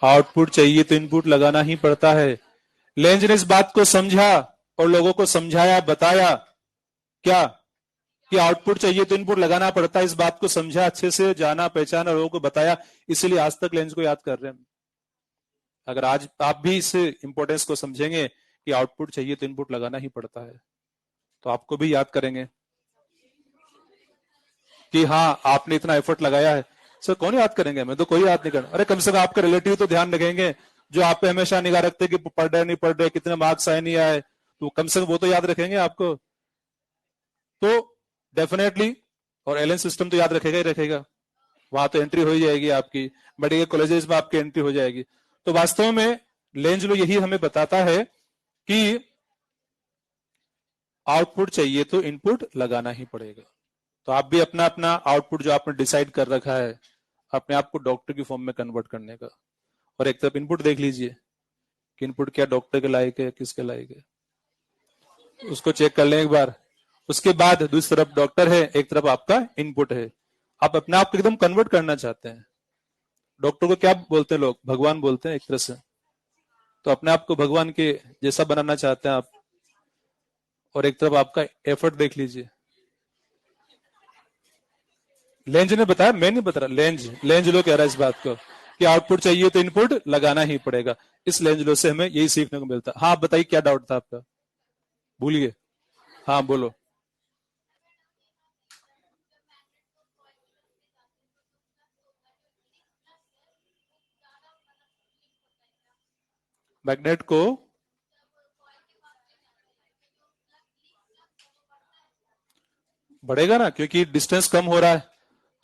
आउटपुट चाहिए तो इनपुट लगाना ही पड़ता है। लेंज ने इस बात को समझा और लोगों को समझाया, बताया क्या कि आउटपुट चाहिए तो इनपुट लगाना पड़ता है। इस बात को समझा, अच्छे से जाना, पहचाना, लोगों को बताया, इसीलिए आज तक लेंज को याद कर रहे हैं। अगर आज आप भी इस इंपॉर्टेंस को समझेंगे कि आउटपुट चाहिए तो इनपुट लगाना ही पड़ता है, तो आपको भी याद करेंगे कि हाँ आपने इतना एफर्ट लगाया है। सर कौन याद करेंगे? मैं तो कोई याद नहीं करना। अरे कम से कम आपके रिलेटिव तो ध्यान रखेंगे, जो आप पे हमेशा निगाह रखते कि पढ़ रहे नहीं पढ़ रहे, कितने मार्क्स आए नहीं आए, तो कम से कम वो तो याद रखेंगे आपको। तो डेफिनेटली, और एलएन सिस्टम तो याद रखेगा ही रखेगा। वहां तो एंट्री हो ही जाएगी आपकी, मेडिकल कॉलेजेस में आपकी एंट्री हो जाएगी। तो वास्तव में लेंज लो यही हमें बताता है कि आउटपुट चाहिए तो इनपुट लगाना ही पड़ेगा। तो आप भी अपना अपना आउटपुट जो आपने डिसाइड कर रखा है अपने आप को डॉक्टर की फॉर्म में कन्वर्ट करने का, और एक तरफ इनपुट देख लीजिए कि इनपुट क्या डॉक्टर के लायक है, किसके लायक है, उसको चेक कर लें एक बार। उसके बाद दूसरी तरफ डॉक्टर है, एक तरफ आपका इनपुट है। आप अपने आप को एकदम कन्वर्ट करना चाहते हैं। डॉक्टर को क्या बोलते हैं लोग? भगवान बोलते हैं एक तरह से। तो अपने आप को भगवान के जैसा बनाना चाहते हैं आप, और एक तरफ आपका एफर्ट देख लीजिए। लेंज ने बताया, मैं नहीं बता रहा, लेंज लो कह रहा है इस बात को कि आउटपुट चाहिए तो इनपुट लगाना ही पड़ेगा। इस लेंज लो से हमें यही सीखने को मिलता है। हाँ बताइए, क्या डाउट था आपका? भूलिए, हाँ बोलो। मैग्नेट को बढ़ेगा ना, क्योंकि डिस्टेंस कम हो रहा है,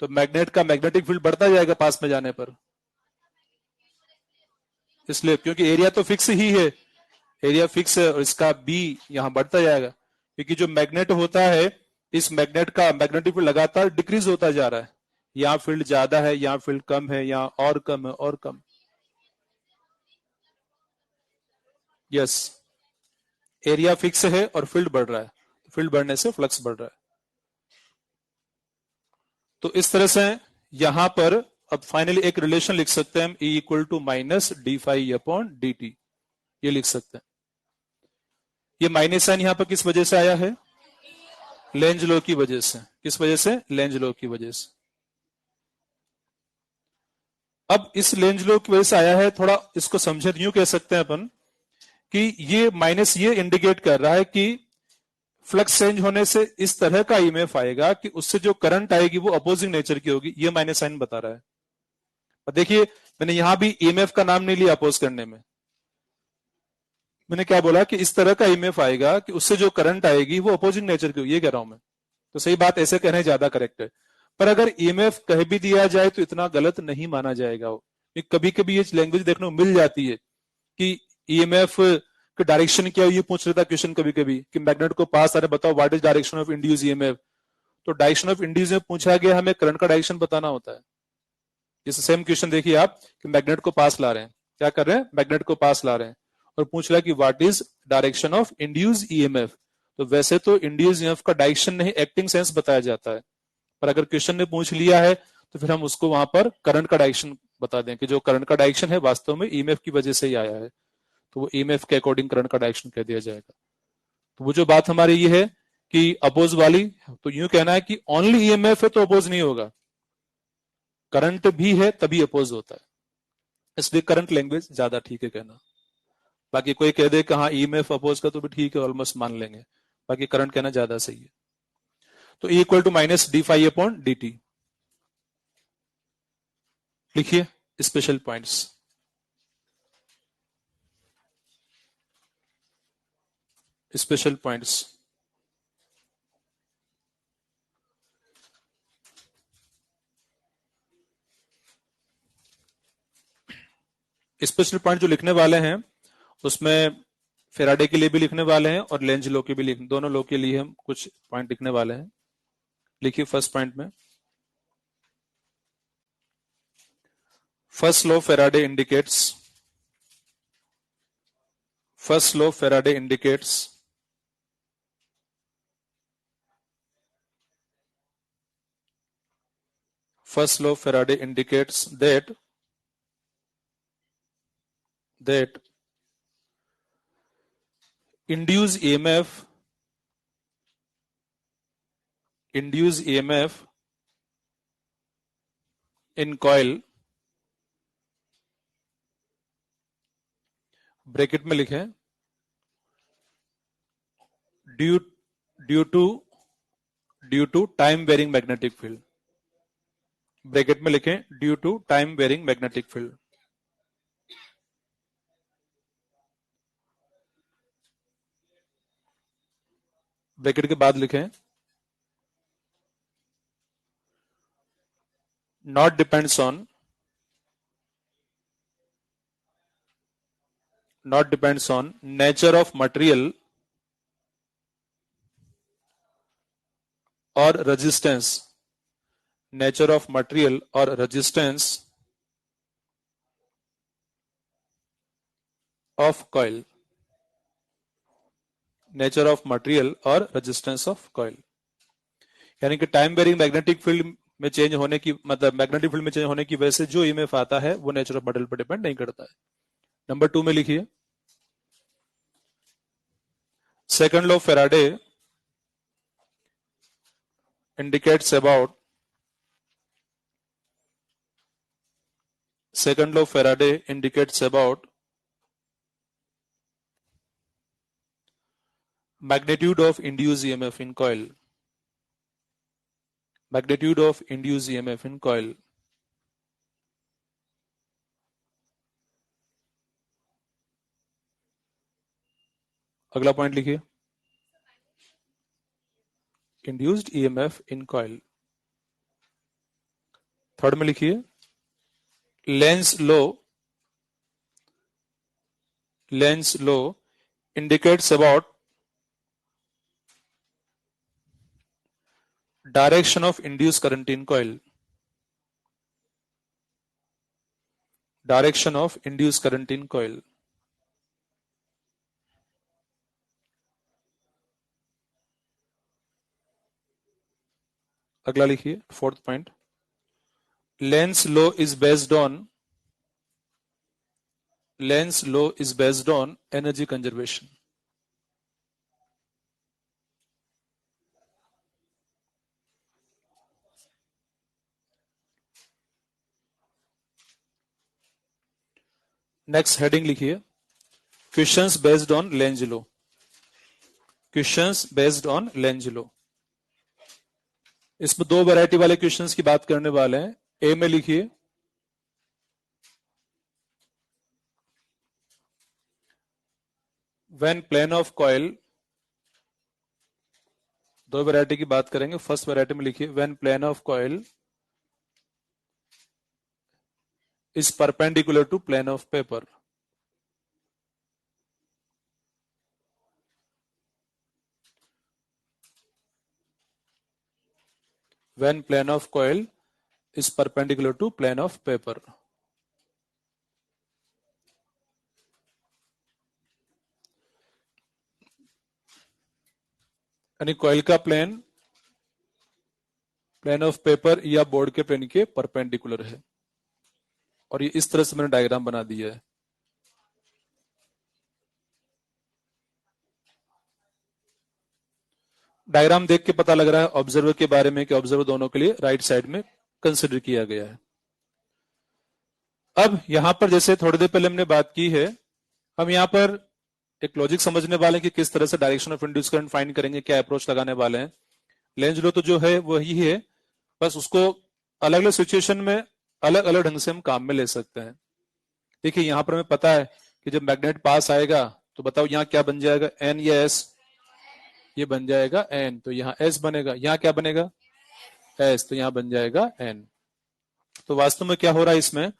तो मैग्नेट का मैग्नेटिक फील्ड बढ़ता जाएगा पास में जाने पर। इसलिए क्योंकि एरिया तो फिक्स ही है, एरिया फिक्स है, और इसका बी यहाँ बढ़ता जाएगा, क्योंकि जो मैग्नेट होता है, इस मैग्नेट का मैग्नेटिक फील्ड लगातार डिक्रीज होता जा रहा है। यहाँ फील्ड ज्यादा है, यहाँ फील्ड कम है, यहाँ और कम है, और कम। यस, एरिया फिक्स है और फील्ड बढ़ रहा है, फील्ड बढ़ने से फ्लक्स बढ़ रहा है। तो इस तरह से यहां पर अब फाइनली एक रिलेशन लिख सकते हैं हम, E equal to minus D phi upon D T, ये लिख सकते हैं। ये माइनस साइन यहां पर किस वजह से आया है? लेंज लो की वजह से। किस वजह से? लेंज लो की वजह से। अब इस लेंज लो की वजह से आया है, थोड़ा इसको समझे तो यूं कह सकते हैं अपन कि ये माइनस ये इंडिकेट कर रहा है कि फ्लक्स चेंज होने से इस तरह का ईएमएफ आएगा कि उससे जो करंट आएगी वो अपोजिंग नेचर की होगी, ये माइनस साइन बता रहा है। और देखिए, मैंने यहां भी ईएमएफ का नाम नहीं लिया अपोज करने में। मैंने क्या बोला कि इस तरह का ईएमएफ आएगा कि उससे जो करंट आएगी वो अपोजिंग नेचर की होगी, ये कह रहा हूं मैं। तो सही बात ऐसे कहना ज्यादा करेक्ट है। पर अगर ईएमएफ कह भी दिया जाए तो इतना गलत नहीं माना जाएगा वो। कभी कभी ये लैंग्वेज देखने को मिल जाती है कि ईएमएफ का डायरेक्शन क्या है, ये पूछ लेता क्वेश्चन कभी कभी कि मैग्नेट को पास आ रहा है, बताओ what is direction of induce EMF. तो डायरेक्शन ऑफ इंड्यूस में पूछा गया, हमें करंट का डायरेक्शन बताना होता है। जैसे सेम क्वेश्चन देखिए आप कि मैग्नेट को पास ला रहे हैं, क्या कर रहे हैं? मैग्नेट को पास ला रहे हैं, और पूछ रहा है कि what is direction of induce EMF. तो वैसे तो इंड्यूस ईएमएफ का डायरेक्शन नहीं, एक्टिंग सेंस बताया जाता है। पर अगर क्वेश्चन ने पूछ लिया है तो फिर हम उसको वहां पर करंट का डायरेक्शन बता दें कि जो करंट का डायरेक्शन है वास्तव में ईएमएफ की वजह से ही आया है, तो वो ईएमएफ के अकॉर्डिंग करंट का डायरेक्शन कह दिया जाएगा। तो वो जो बात हमारी ये है कि अपोज वाली, तो यूं कहना है कि ओनली ईएमएफ है तो अपोज नहीं होगा, करंट भी है तभी अपोज होता है। इसलिए करंट लैंग्वेज ज्यादा ठीक है कहना। बाकी कोई कह दे कि हाँ ईएमएफ अपोज का तो भी ठीक है, ऑलमोस्ट मान लेंगे, बाकी करंट कहना ज्यादा सही है। तो E equal to minus D phi upon D T लिखिए। Special points, special points. Special point जो लिखने वाले हैं उसमें फेराडे के लिए भी लिखने वाले हैं और लेंज लो के भी दोनों लो के लिए हम कुछ पॉइंट लिखने वाले हैं। लिखिए फर्स्ट पॉइंट में, first law Faraday indicates, first law Faraday indicates first law Faraday indicates that that induced EMF in coil, bracket में लिखें due to time varying magnetic field, bracket में लिखें due to time varying magnetic field. Bracket के बाद लिखें not depends on nature of material or resistance, nature of material or resistance of coil, nature of material or resistance of coil। यानी कि time varying magnetic field में change होने की मतलब magnetic field में चेंज होने की वजह से जो ईएमएफ आता है वो नेचर ऑफ मटेरियल पर डिपेंड नहीं करता है। नंबर 2 में लिखिए second law of Faraday indicates about magnitude of induced EMF in coil, magnitude of induced EMF in coil। अगला पॉइंट लिखिए induced EMF in coil। Third में लिखिए Lenz law indicates about direction of induced current in coil, direction of induced current in coil। अगला लिखिए fourth point Lenz law is based on energy conservation। Next heading लिखिए questions based on Lenz law, questions based on Lenz law। इसमें 2 variety वाले questions की बात करने वाले हैं। ए में लिखिए when plane of coil, 2 variety की बात करेंगे। फर्स्ट वैरायटी में लिखिए when plane of coil is perpendicular to plane of paper, when plane of coil is perpendicular to plane of paper। यानी कॉइल का प्लेन ऑफ पेपर या board के plane के परपेंडिकुलर है और ये इस तरह से मैंने डायग्राम बना दिया है। डायग्राम देख के पता लग रहा है ऑब्जर्वर के बारे में कि ऑब्जर्वर दोनों के लिए राइट साइड में कंसिडर किया गया है। अब यहां पर जैसे थोड़ी देर पहले हमने बात की है, हम यहां पर एक लॉजिक समझने वाले हैं कि किस तरह से direction of induce current find करेंगे, क्या अप्रोच लगाने वाले हैं। लेंज लॉ तो जो है वही है, बस उसको अलग अलग सिचुएशन में अलग अलग ढंग से हम काम में ले सकते हैं। देखिए यहां पर हमें पता है कि जब मैग्नेट पास आएगा तो बताओ यहाँ क्या बन जाएगा, एन या एस? ये बन जाएगा एन, तो यहाँ एस बनेगा। यहाँ क्या बनेगा, एस, तो यहाँ बन जाएगा एन। तो वास्तव में क्या हो रहा है इसमें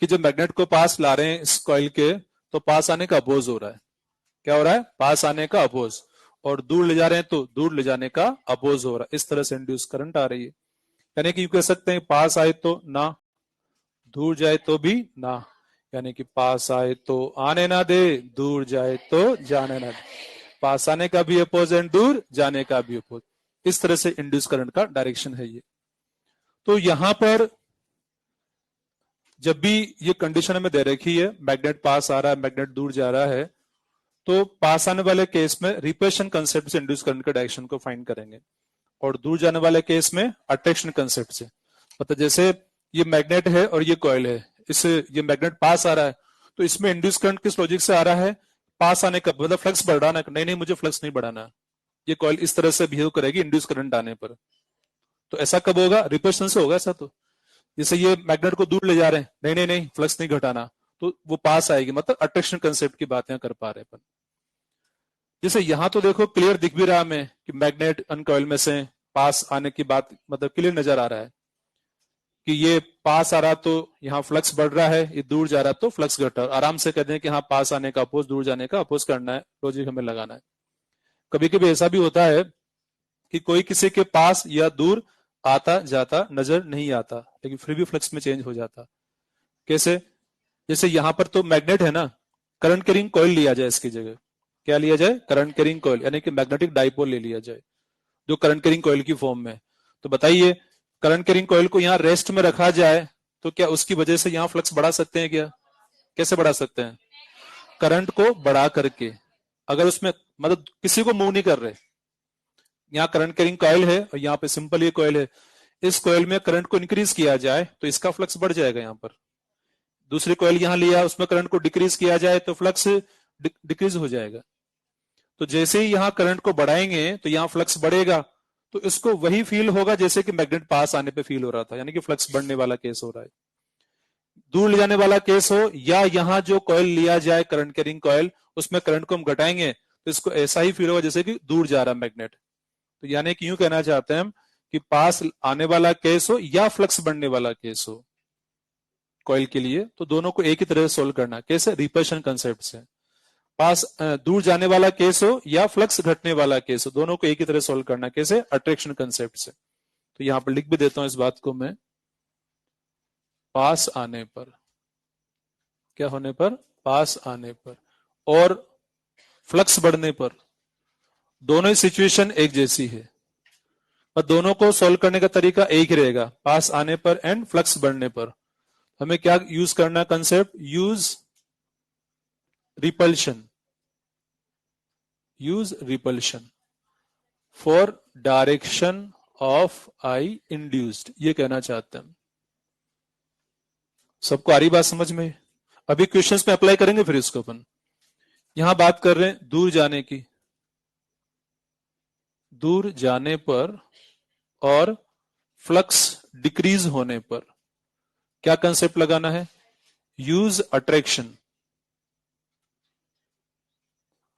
कि जब मैग्नेट को पास ला रहे हैं इस कॉइल के, तो पास आने का अपोज हो रहा है। क्या हो रहा है, पास आने का अपोज, और दूर ले जा रहे हैं तो दूर ले जाने का अपोज हो रहा है। इस तरह से इंड्यूस करंट आ रही है। यानी कि कह सकते हैं पास आए तो ना, दूर जाए तो भी ना, यानी कि पास आए तो आने ना दे, दूर जाए तो जाने ना दे, पास आने का भी अपोज एंड दूर जाने का भी अपोज। इस तरह से इंड्यूस करंट का डायरेक्शन है ये। तो यहां पर जब भी ये कंडीशन हमें दे रखी है, मैग्नेट पास आ रहा है, मैग्नेट दूर जा रहा है, तो पास आने वाले केस में रिपल्शन कंसेप्ट से इंड्यूस करंट के डायरेक्शन को फाइंड करेंगे, और दूर जाने वाले केस में अट्रैक्शन कंसेप्ट से। मतलब जैसे ये मैग्नेट है और ये कॉइल है, इससे ये मैग्नेट पास आ रहा है, तो इसमें इंड्यूस करंट किस लॉजिक से आ रहा है? पास आने का मतलब फ्लक्स बढ़ाना। नहीं नहीं, मुझे फ्लक्स नहीं बढ़ाना, ये कॉइल इस तरह से बिहेव करेगी इंड्यूस करंट आने पर। तो ऐसा कब होगा? रिपल्शन से होगा ऐसा। तो जैसे ये मैग्नेट को दूर ले जा रहे हैं, नहीं नहीं नहीं, फ्लक्स नहीं घटाना, तो वो पास आएगी, मतलब अट्रैक्शन कंसेप्ट की बातें कर पा रहे हैं। जैसे यहां तो देखो क्लियर दिख भी रहा हमें कि मैग्नेट अनकॉइल में से पास आने की बात, मतलब क्लियर नजर आ रहा है कि ये पास आ रहा तो यहाँ फ्लक्स बढ़ रहा है, ये दूर जा रहा तो फ्लक्स घट रहा है। आराम से कहते हैं कि हाँ, पास आने का अपोज, दूर जाने का अपोज करना है, लॉजिक हमें लगाना है। कभी कभी ऐसा भी होता है कि कोई किसी के पास या दूर आता जाता नजर नहीं आता, लेकिन फिर भी फ्लक्स में चेंज हो जाता। कैसे? जैसे यहां पर तो मैग्नेट है ना, करंट कैरिंग कॉइल लिया जाए इसकी जगह। क्या लिया जाए? करंट कैरिंग कॉइल, यानी कि मैग्नेटिक डाइपोल ले लिया जाए, जो करंट कैरिंग कॉइल की फॉर्म में। तो बताइए, करंट कैरिंग कॉइल को यहाँ रेस्ट में रखा जाए तो क्या उसकी वजह से यहाँ फ्लक्स बढ़ा सकते हैं क्या? कैसे बढ़ा सकते हैं? करंट को बढ़ा करके। अगर उसमें मतलब किसी को मूव नहीं कर रहे, यहाँ करंट कैरिंग कॉइल है और यहाँ पे सिंपल ये कॉइल है, इस कॉइल में करंट को इंक्रीज किया जाए तो इसका फ्लक्स बढ़ जाएगा। यहाँ पर दूसरी कॉइल यहाँ लिया, उसमें करंट को डिक्रीज किया जाए तो फ्लक्स डिक्रीज हो जाएगा। तो जैसे ही यहाँ करंट को बढ़ाएंगे तो यहाँ फ्लक्स बढ़ेगा, तो इसको वही फील होगा जैसे कि मैग्नेट पास आने पे फील हो रहा था, यानी कि फ्लक्स बढ़ने वाला केस हो रहा है। दूर ले जाने वाला केस हो या यहाँ जो कॉइल लिया जाए करंट कैरिंग कॉइल, उसमें करंट को हम घटाएंगे तो इसको ऐसा ही फील होगा जैसे कि दूर जा रहा मैग्नेट। तो यानी कि यूं कहना चाहते हैं हम कि पास आने वाला केस हो या फ्लक्स बढ़ने वाला केस हो कॉइल के लिए, तो दोनों को एक ही तरह से सोल्व करना। कैसे? रिपल्शन कंसेप्ट से। पास दूर जाने वाला केस हो या फ्लक्स घटने वाला केस हो, दोनों को एक ही तरह सोल्व करना। कैसे? अट्रैक्शन कंसेप्ट से। तो यहां पर लिख भी देता हूं इस बात को मैं, पास आने पर, क्या होने पर? पास आने पर और फ्लक्स बढ़ने पर, दोनों ही सिचुएशन एक जैसी है और दोनों को सोल्व करने का तरीका एक ही रहेगा, पास आने पर एंड फ्लक्स बढ़ने पर। हमें क्या यूज करना? Concept use repulsion, use repulsion for direction of I induced, ये कहना चाहते हैं। सबको आ रही बात समझ में? अभी क्वेश्चंस में अप्लाई करेंगे फिर इसको अपन। यहां बात कर रहे हैं दूर जाने की, दूर जाने पर और फ्लक्स डिक्रीज होने पर क्या कंसेप्ट लगाना है? Use attraction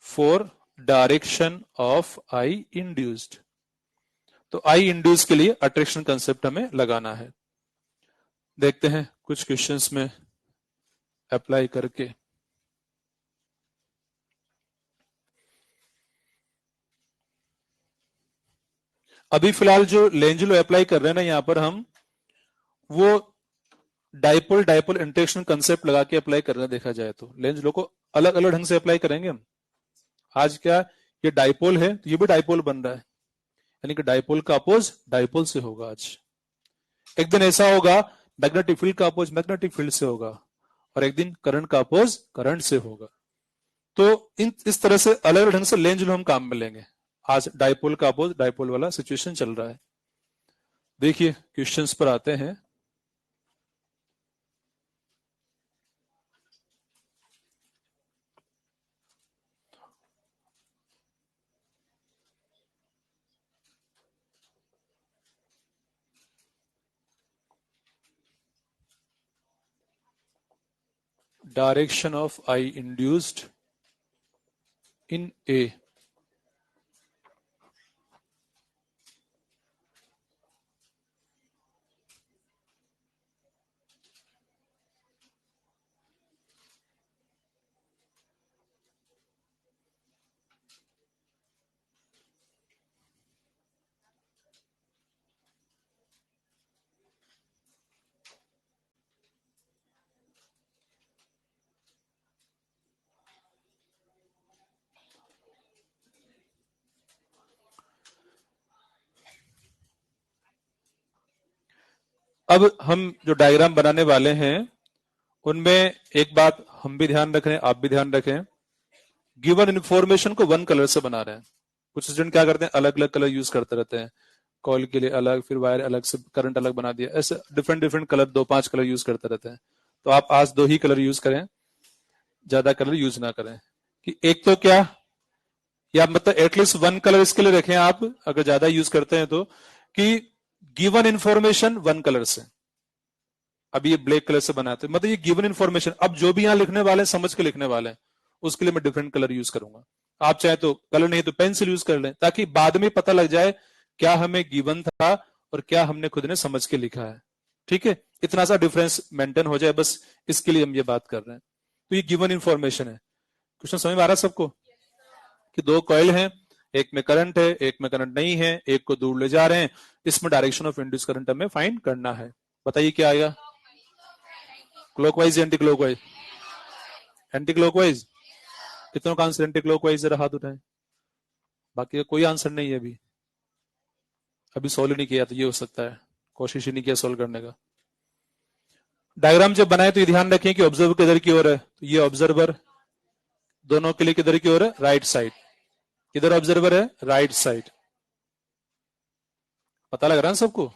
for direction of I induced. तो आई इंड्यूस के लिए अट्रैक्शन कंसेप्ट हमें लगाना है। देखते हैं कुछ क्वेश्चंस में अप्लाई करके। अभी फिलहाल जो लेंज लॉ अप्लाई कर रहे हैं ना यहां पर हम, वो डाइपोल डाइपोल इंटरेक्शन कंसेप्ट लगा के अप्लाई कर रहे हैं। देखा जाए तो लेंज लॉ को अलग अलग ढंग से अप्लाई करेंगे हम। आज क्या, ये डाइपोल है तो ये भी डाइपोल बन रहा है, यानी कि डाइपोल का अपोज डाइपोल से होगा। आज एक दिन ऐसा होगा मैग्नेटिक फील्ड का अपोज मैग्नेटिक फील्ड से होगा, और एक दिन करंट का अपोज करंट से होगा। तो इस तरह से अलग अलग ढंग से लेंज लॉ हम काम में लेंगे। आज डाइपोल का अपोज डाइपोल वाला सिचुएशन चल रहा है। देखिए क्वेश्चंस पर आते हैं। Direction of I induced in A. अब हम जो डायग्राम बनाने वाले हैं उनमें एक बात हम भी ध्यान रखें, आप भी ध्यान रखें, गिवन इन्फॉर्मेशन को वन कलर से बना रहे हैं। कुछ स्टूडेंट क्या करते हैं, अलग अलग कलर यूज करते रहते हैं, कॉल के लिए अलग, फिर वायर अलग से, करंट अलग बना दिया, ऐसे different different colour, 2-5 colour use करते रहते हैं। तो आप आज 2 ही कलर यूज करें, ज्यादा कलर यूज ना करें। कि एक तो क्या, या मतलब एटलीस्ट 1 कलर इसके लिए रखें आप, अगर ज्यादा यूज करते हैं तो, कि गिवन इंफॉर्मेशन 1 कलर से। अब ये ब्लैक कलर से बनाते हैं, मतलब ये गिवन इंफॉर्मेशन, अब जो भी यहां लिखने वाले हैं समझ के लिखने वाले हैं, उसके लिए मैं डिफरेंट कलर यूज करूंगा। आप चाहे तो कलर नहीं तो पेंसिल यूज कर लें, ताकि बाद में पता लग जाए क्या हमें गिवन था और क्या हमने खुद ने समझ के लिखा है। ठीक है, इतना सा डिफरेंस मेंटेन हो जाए, बस इसके लिए हम ये बात कर रहे हैं। तो ये गिवन इंफॉर्मेशन है। क्वेश्चन समझ में आ रहा है सबको? कि 2 कॉइल हैं, एक में करंट है, एक में करंट नहीं है, एक को दूर ले जा रहे हैं, इसमें डायरेक्शन ऑफ इंड्यूस करंट हमें फाइंड करना है। बताइए क्या आएगा, क्लॉकवाइज या एंटी क्लॉकवाइज? Anti clockwise. कितनों का आंसर एंटी क्लॉकवाइज, जरा हाथ उठाएं। बाकी का कोई आंसर नहीं है अभी, अभी सोल्व नहीं किया, तो ये हो सकता है कोशिश ही नहीं किया सोल्व करने का। डायग्राम जब बनाए तो ये ध्यान रखें कि ऑब्जर्वर किधर की ओर है, तो ये ऑब्जर्वर दोनों के लिए किधर की ओर है, राइट साइड। किधर ऑब्जर्वर है, राइट साइड। पता लग रहा है सबको?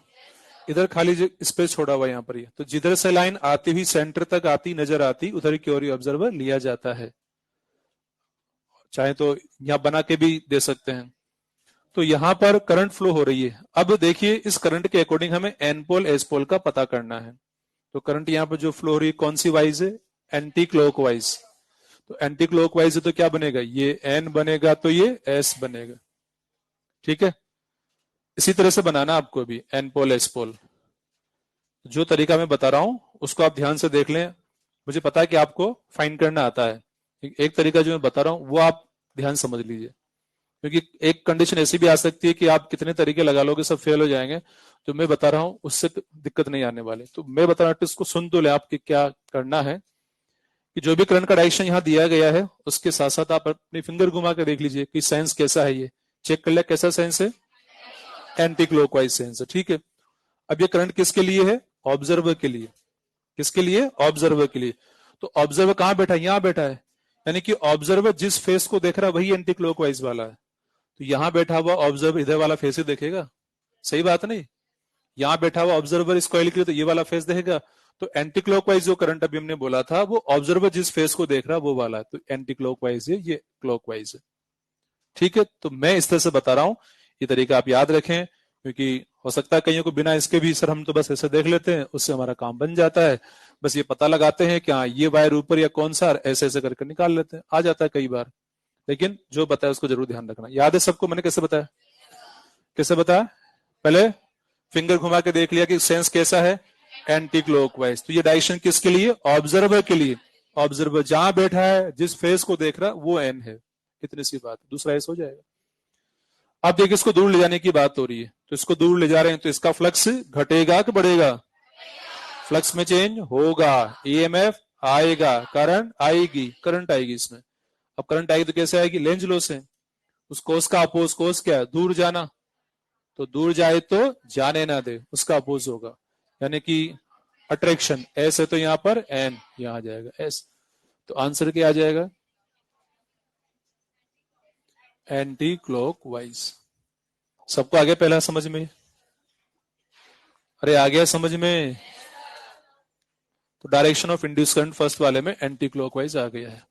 इधर खाली स्पेस छोड़ा हुआ यहाँ पर, ये तो जिधर से लाइन आती हुई सेंटर तक आती नजर आती, उधर की ओर ऑब्जर्वर लिया जाता है। चाहे तो यहां बना के भी दे सकते हैं। तो यहां पर करंट फ्लो हो रही है। अब देखिए इस करंट के अकॉर्डिंग हमें एन पोल एस पोल का पता करना है। तो करंट यहां पर जो फ्लो हो रही है कौन सी वाइज है, एंटी क्लॉकवाइज। तो एंटी क्लॉकवाइज है तो क्या बनेगा, ये एन बनेगा तो ये एस बनेगा। ठीक है, इसी तरह से बनाना आपको भी एन पोल एस पोल। जो तरीका मैं बता रहा हूं उसको आप ध्यान से देख लें, मुझे पता है कि आपको फाइंड करना आता है। एक तरीका जो मैं बता रहा हूं वो आप ध्यान समझ लीजिए, क्योंकि एक कंडीशन ऐसी भी आ सकती है कि आप कितने तरीके लगा लोगे सब फेल हो जाएंगे। जो मैं बता रहा हूं उससे दिक्कत नहीं आने वाली। तो मैं बता रहा हूं इसको सुन तो ले, आपके क्या करना है कि जो भी करंट का डायरेक्शन यहाँ दिया गया है उसके साथ साथ आप अपनी फिंगर घुमा के देख लीजिए कि साइंस कैसा है, ये चेक कर ले कैसा साइंस है, एंटी क्लॉकवाइज साइंस है। ठीक है, अब ये करंट किसके लिए है, ऑब्जर्वर के लिए। किसके लिए, ऑब्जर्वर के लिए। तो ऑब्जर्वर कहां बैठा है, यहां बैठा है, यानी कि ऑब्जर्वर जिस फेस को देख रहा है वही एंटी क्लॉकवाइज वाला है। तो यहां बैठा हुआ ऑब्जर्वर इधर वाला फेस ही देखेगा, सही बात नहीं? यहां बैठा हुआ ऑब्जर्वर इस कॉइल के लिए तो ये वाला फेस देखेगा। तो एंटी क्लॉकवाइज जो करंट अभी हमने बोला था वो ऑब्जर्वर जिस फेस को देख रहा है वो वाला है, तो एंटी क्लॉकवाइज है, ये क्लॉकवाइज है। ठीक है, तो मैं इस तरह से बता रहा हूं, ये तरीका आप याद रखें, क्योंकि हो सकता है कईयों को बिना इसके भी सर हम तो बस ऐसे देख लेते हैं, उससे हमारा काम बन जाता है। बस ये पता लगाते हैं कि हाँ ये वायर ऊपर या कौन सा, ऐसे ऐसे करके निकाल लेते हैं, आ जाता है कई बार। लेकिन जो बताया उसको जरूर ध्यान रखना। याद है सबको मैंने कैसे बताया, कैसे बताया? पहले फिंगर घुमा के देख लिया कि सेंस कैसा है, एंटी क्लॉकवाइज। तो ये डायरेक्शन किसके लिए, ऑब्जर्वर के लिए। ऑब्जर्वर जहां बैठा है जिस फेस को देख रहा वो एन है, इतनी सी बात, दूसरा एस हो जाएगा। अब देखिए इसको दूर ले जाने की बात हो रही है, तो इसको दूर ले जा रहे हैं तो इसका फ्लक्स घटेगा कि बढ़ेगा, फ्लक्स में चेंज होगा, ईएमएफ आएगा, करंट आएगी, करंट आएगी इसमें। अब करंट आएगी तो कैसे आएगी, लेंज लॉ से। उस कोस का अपोज, कोस क्या है, दूर जाना, तो दूर जाए तो जाने ना दे, उसका अपोज होगा, यानी कि अट्रैक्शन। एस है तो यहां पर एन, यहां आ जाएगा एस। तो आंसर क्या आ जाएगा, एंटी क्लॉकवाइज। सबको आ गया पहला समझ में? अरे आ गया समझ में? तो direction of induce current first वाले में एंटी क्लॉकवाइज आ गया है।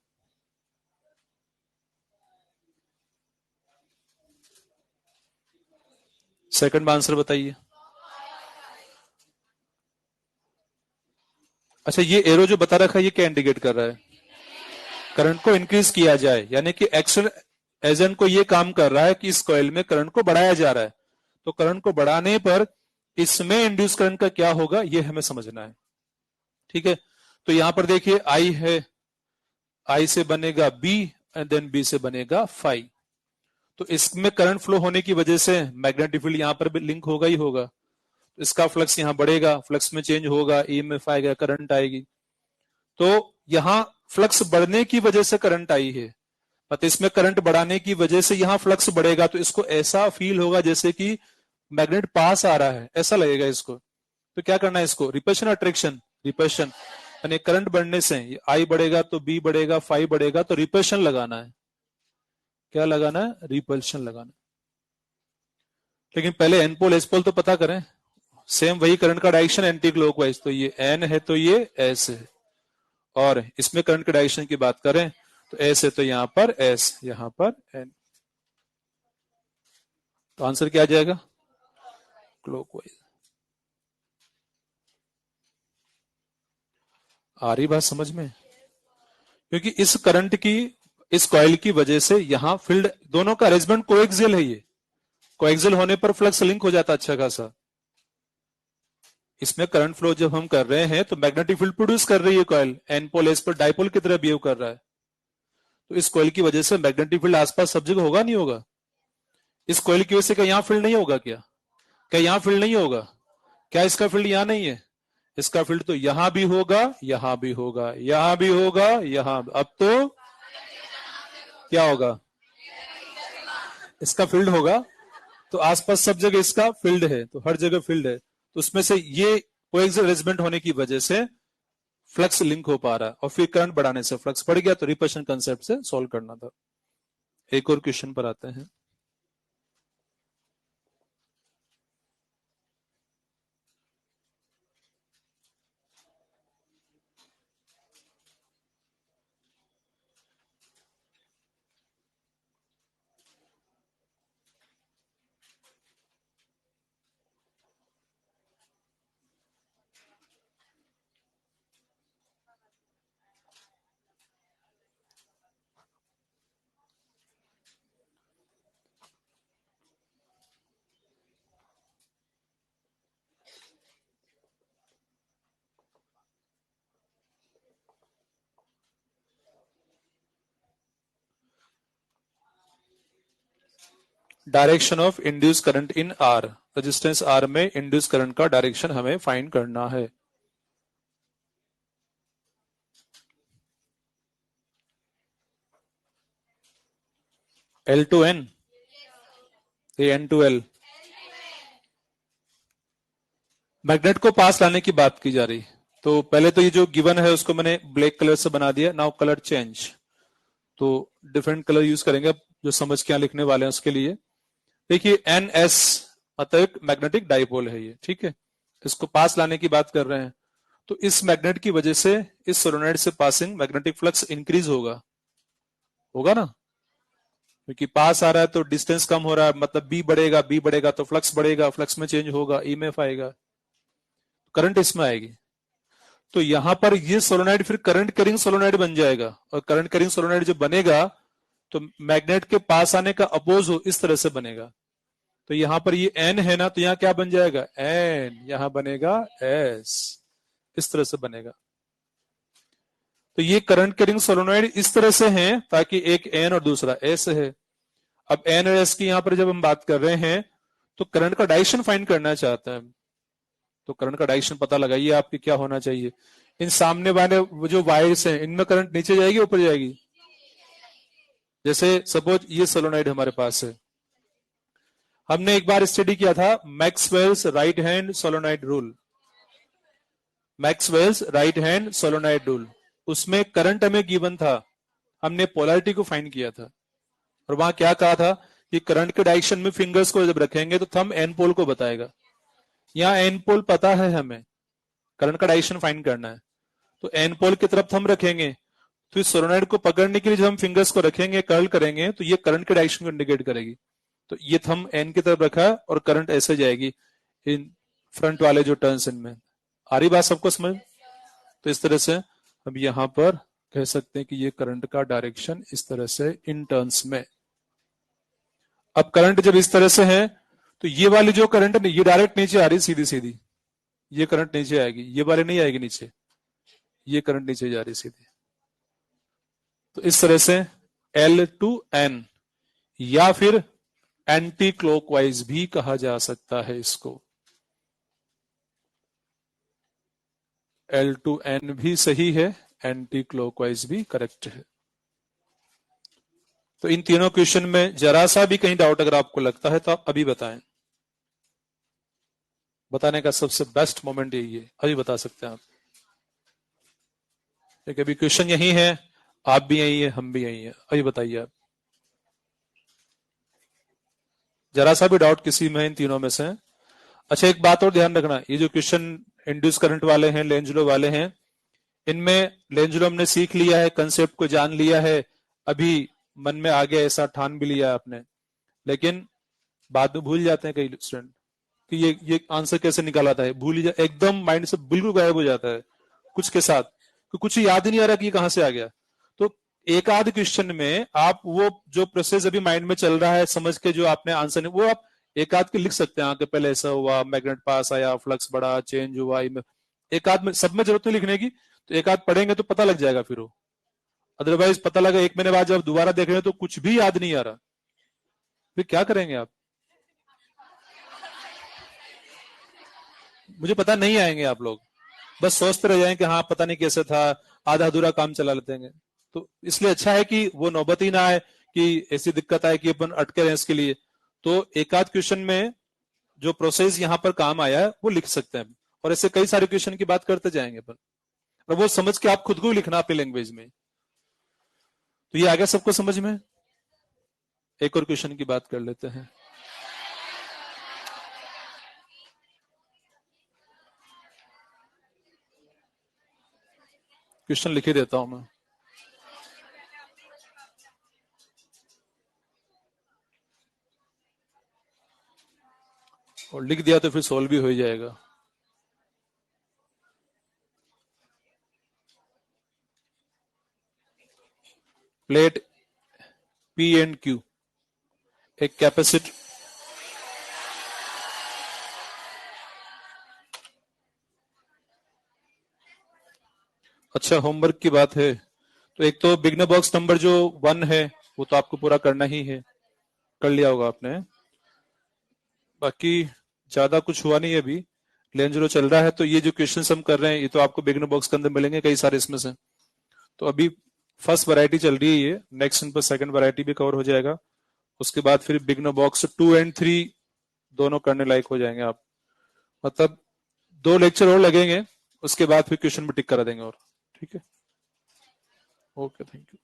सेकंड में आंसर बताइए। अच्छा ये एरो जो बता रखा है ये क्या इंडिकेट कर रहा है, करंट को इंक्रीज किया जाए, यानी कि एक्शन एजेंट को ये काम कर रहा है कि इस कॉइल में करंट को बढ़ाया जा रहा है। तो करंट को बढ़ाने पर इसमें इंड्यूस करंट का क्या होगा ये हमें समझना है। ठीक है, तो यहां पर देखिए आई है, आई से बनेगा बी एंड देन बी से बनेगा फाई। तो इसमें करंट फ्लो होने की वजह से मैग्नेटिक फील्ड यहां पर भी लिंक होगा ही होगा, तो इसका फ्लक्स यहां बढ़ेगा, फ्लक्स में चेंज होगा, ईएमएफ आएगा, करंट आएगी। तो यहां फ्लक्स बढ़ने की वजह से करंट आई है, मतलब इसमें करंट बढ़ाने की वजह से यहां फ्लक्स बढ़ेगा, तो इसको ऐसा फील होगा जैसे कि मैग्नेट पास आ रहा है, ऐसा लगेगा इसको। तो क्या करना है इसको, रिपल्शन अट्रैक्शन, रिपल्शन, यानी करंट बढ़ने से आई बढ़ेगा तो बी बढ़ेगा, फाई बढ़ेगा, तो रिपल्शन लगाना है। क्या लगाना है? रिपल्शन लगाना है। लेकिन पहले एन पोल एस पोल तो पता करें। सेम वही करंट का डायरेक्शन एंटी क्लॉकवाइज, तो ये एन है तो ये एस है, और इसमें करंट के डायरेक्शन की बात करें तो एस है तो यहां पर एस, यहां पर एन। तो आंसर क्या आ जाएगा? क्लॉकवाइज। आ रही बात समझ में? क्योंकि इस करंट की, इस कॉइल की वजह से यहां फील्ड, दोनों का अरेंजमेंट कोएक्सियल है। ये कोएक्सियल होने पर फ्लक्स लिंक हो जाता अच्छा खासा। इसमें करंट फ्लो जब हम कर रहे हैं तो मैग्नेटिक फील्ड प्रोड्यूस कर रही है कॉइल, एन पोल एस पर डाइपोल की तरह बिहेव कर रहा है। तो इस कॉइल की वजह से मैग्नेटिक फील्ड आसपास सब जगह होगा नहीं होगा? इस कॉइल की वजह से क्या यहां फील्ड नहीं होगा? क्या क्या यहां फील्ड नहीं होगा? क्या इसका फील्ड यहां नहीं है? इसका फील्ड तो यहां भी होगा, यहां भी होगा, यहां भी होगा, यहां। अब तो क्या होगा? इसका फील्ड होगा, तो आसपास सब जगह इसका फील्ड है, तो हर जगह फील्ड है, तो उसमें से ये कोएक्सियल अरेंजमेंट होने की वजह से फ्लक्स लिंक हो पा रहा है, और फिर करंट बढ़ाने से फ्लक्स बढ़ गया। तो रिपल्शन कंसेप्ट से सॉल्व करना था। एक और क्वेश्चन पर आते हैं। Direction of induce current in are, resistance R में इंड्यूस करंट का डायरेक्शन हमें फाइंड करना है। एल टू एन, ये एन टू एल। मैग्नेट को पास लाने की बात की जा रही, तो पहले तो ये जो गिवन है उसको मैंने ब्लैक कलर से बना दिया। नाउ कलर चेंज, तो डिफरेंट कलर यूज करेंगे जो समझ के यहां लिखने वाले हैं उसके लिए। देखिए एन एस मतलब एक मैग्नेटिक डाइपोल है ये, ठीक है। इसको पास लाने की बात कर रहे हैं, तो इस मैग्नेट की वजह से इस सोलेनोइड से पासिंग मैग्नेटिक फ्लक्स इंक्रीज होगा, होगा ना? क्योंकि पास आ रहा है तो डिस्टेंस कम हो रहा है, मतलब बी बढ़ेगा, बी बढ़ेगा तो फ्लक्स बढ़ेगा, फ्लक्स में चेंज होगा, ईएमएफ आएगा, करंट इसमें आएगी। तो यहां पर ये सोलोनाइड फिर करंट कैरिंग सोलोनाइड बन जाएगा, और करंट कैरिंग सोलोनाइड जब बनेगा तो मैग्नेट के पास आने का अपोज हो इस तरह से बनेगा। तो यहां पर ये एन है ना, तो यहां क्या बन जाएगा? एन, यहां बनेगा एस, इस तरह से बनेगा। तो ये करंट कैरिंग सोलोनाइड इस तरह से हैं ताकि एक एन और दूसरा एस है। अब एन और एस की यहां पर जब हम बात कर रहे हैं तो करंट का डायरेक्शन फाइंड करना चाहते हैं। तो करंट का डायरेक्शन पता लगाइए आपकी क्या होना चाहिए। इन सामने वाले वो जो वायर्स हैं इनमें करंट नीचे जाएगी ऊपर जाएगी? जैसे सपोज ये सोलोनाइड हमारे पास है, हमने एक बार स्टडी किया था Maxwell's right hand solenoid rule, Maxwell's right hand solenoid rule. उसमें करंट हमें गिवन था, हमने पोलैरिटी को फाइंड किया था, और वहां क्या कहा था कि करंट के डायरेक्शन में फिंगर्स को जब रखेंगे तो थंब एन पोल को बताएगा। यहाँ एन पोल पता है हमें, करंट का डायरेक्शन फाइंड करना है, तो एन पोल की तरफ थंब रखेंगे, तो इस सोलोनाइड को पकड़ने के लिए जब हम फिंगर्स को रखेंगे, कर्ल करेंगे, तो ये करंट के डायरेक्शन को इंडिकेट करेगी। तो ये थंब एन की तरफ रखा है और करंट ऐसे जाएगी इन फ्रंट वाले जो टर्न्स इनमें। आ रही बात सबको समझ? तो इस तरह से हम यहां पर कह सकते हैं कि ये करंट का डायरेक्शन इस तरह से इन टर्न्स में। अब करंट जब इस तरह से है तो ये वाली जो करंट है ये डायरेक्ट नीचे आ रही सीधी सीधी, ये करंट नीचे आएगी, ये वाली नहीं आएगी नीचे, ये करंट नीचे जा रही सीधी। तो इस तरह से एल टू एन, या फिर एंटी क्लॉकवाइज भी कहा जा सकता है इसको। एल टू एन भी सही है, एंटी क्लॉकवाइज भी करेक्ट है। तो इन तीनों क्वेश्चन में जरा सा भी कहीं डाउट अगर आपको लगता है तो आप अभी बताएं। बताने का सबसे बेस्ट मोमेंट यही है, अभी बता सकते हैं आप। ठीक है, अभी क्वेश्चन यही है, आप भी यही है, हम भी यही है। अभी बताइए आप, जरा सा भी डाउट किसी में इन तीनों में से? अच्छा, एक बात और ध्यान रखना, ये जो क्वेश्चन इंड्यूस करंट वाले हैं, लेंजलो वाले हैं, इनमें लेंजलो हमने सीख लिया है, कंसेप्ट को जान लिया है, अभी मन में आ गया, ऐसा ठान भी लिया आपने, लेकिन बाद में भूल जाते हैं कई स्टूडेंट कि ये आंसर कैसे निकाला था, भूल ही एकदम माइंड से बिल्कुल गायब हो जाता है कुछ के साथ, कि कुछ याद ही नहीं आ रहा कि ये कहां से आ गया। तो एक आध क्वेश्चन में आप वो जो प्रोसेस अभी माइंड में चल रहा है, समझ के जो आपने आंसर नहीं, वो आप एक आध के लिख सकते हैं, आगे पहले ऐसा हुआ, मैग्नेट पास आया, फ्लक्स बढ़ा, चेंज हुआ, एक आध में, सब में जरूरत नहीं लिखने की, तो एक आध पढ़ेंगे तो पता लग जाएगा फिर वो। अदरवाइज पता लगा 1 महीने बाद जब दोबारा देख रहे हैं तो कुछ भी याद नहीं आ रहा, फिर क्या करेंगे आप? मुझे पता नहीं आएंगे आप लोग, बस सोचते रह जाएंगे कि हाँ पता नहीं कैसे था, आधा अधूरा काम चला लेते हैं। तो इसलिए अच्छा है कि वो नौबत ही ना आए कि ऐसी दिक्कत आए कि अपन अटके रहे इसके लिए। तो एक आध क्वेश्चन में जो प्रोसेस यहाँ पर काम आया है वो लिख सकते हैं, और ऐसे कई सारे क्वेश्चन की बात करते जाएंगे अपन, और वो समझ के आप खुद को भी लिखना अपनी लैंग्वेज में। तो ये आ गया सबको समझ में? एक और क्वेश्चन की बात कर लेते हैं। क्वेश्चन लिख ही देता हूं मैं, और लिख दिया तो फिर सोल्व भी हो ही जाएगा। प्लेट पी एंड क्यू, एक कैपेसिटर, अच्छा होमवर्क की बात है, तो एक तो बिगनर बॉक्स नंबर जो 1 है वो तो आपको पूरा करना ही है, कर लिया होगा आपने। बाकी ज्यादा कुछ हुआ नहीं है अभी, लेंजरो चल रहा है, तो ये जो क्वेश्चंस हम कर रहे हैं ये तो आपको बिगनर बॉक्स के अंदर मिलेंगे कई सारे इसमें से। तो अभी फर्स्ट वैरायटी चल रही है ये, नेक्स्ट इन पर सेकंड वैरायटी भी कवर हो जाएगा, उसके बाद फिर बिगनर बॉक्स 2 और 3 दोनों करने लायक हो जाएंगे आप, मतलब 2 लेक्चर और लगेंगे, उसके बाद फिर क्वेश्चन भी टिक करा देंगे और। ठीक है, ओके, थैंक यू।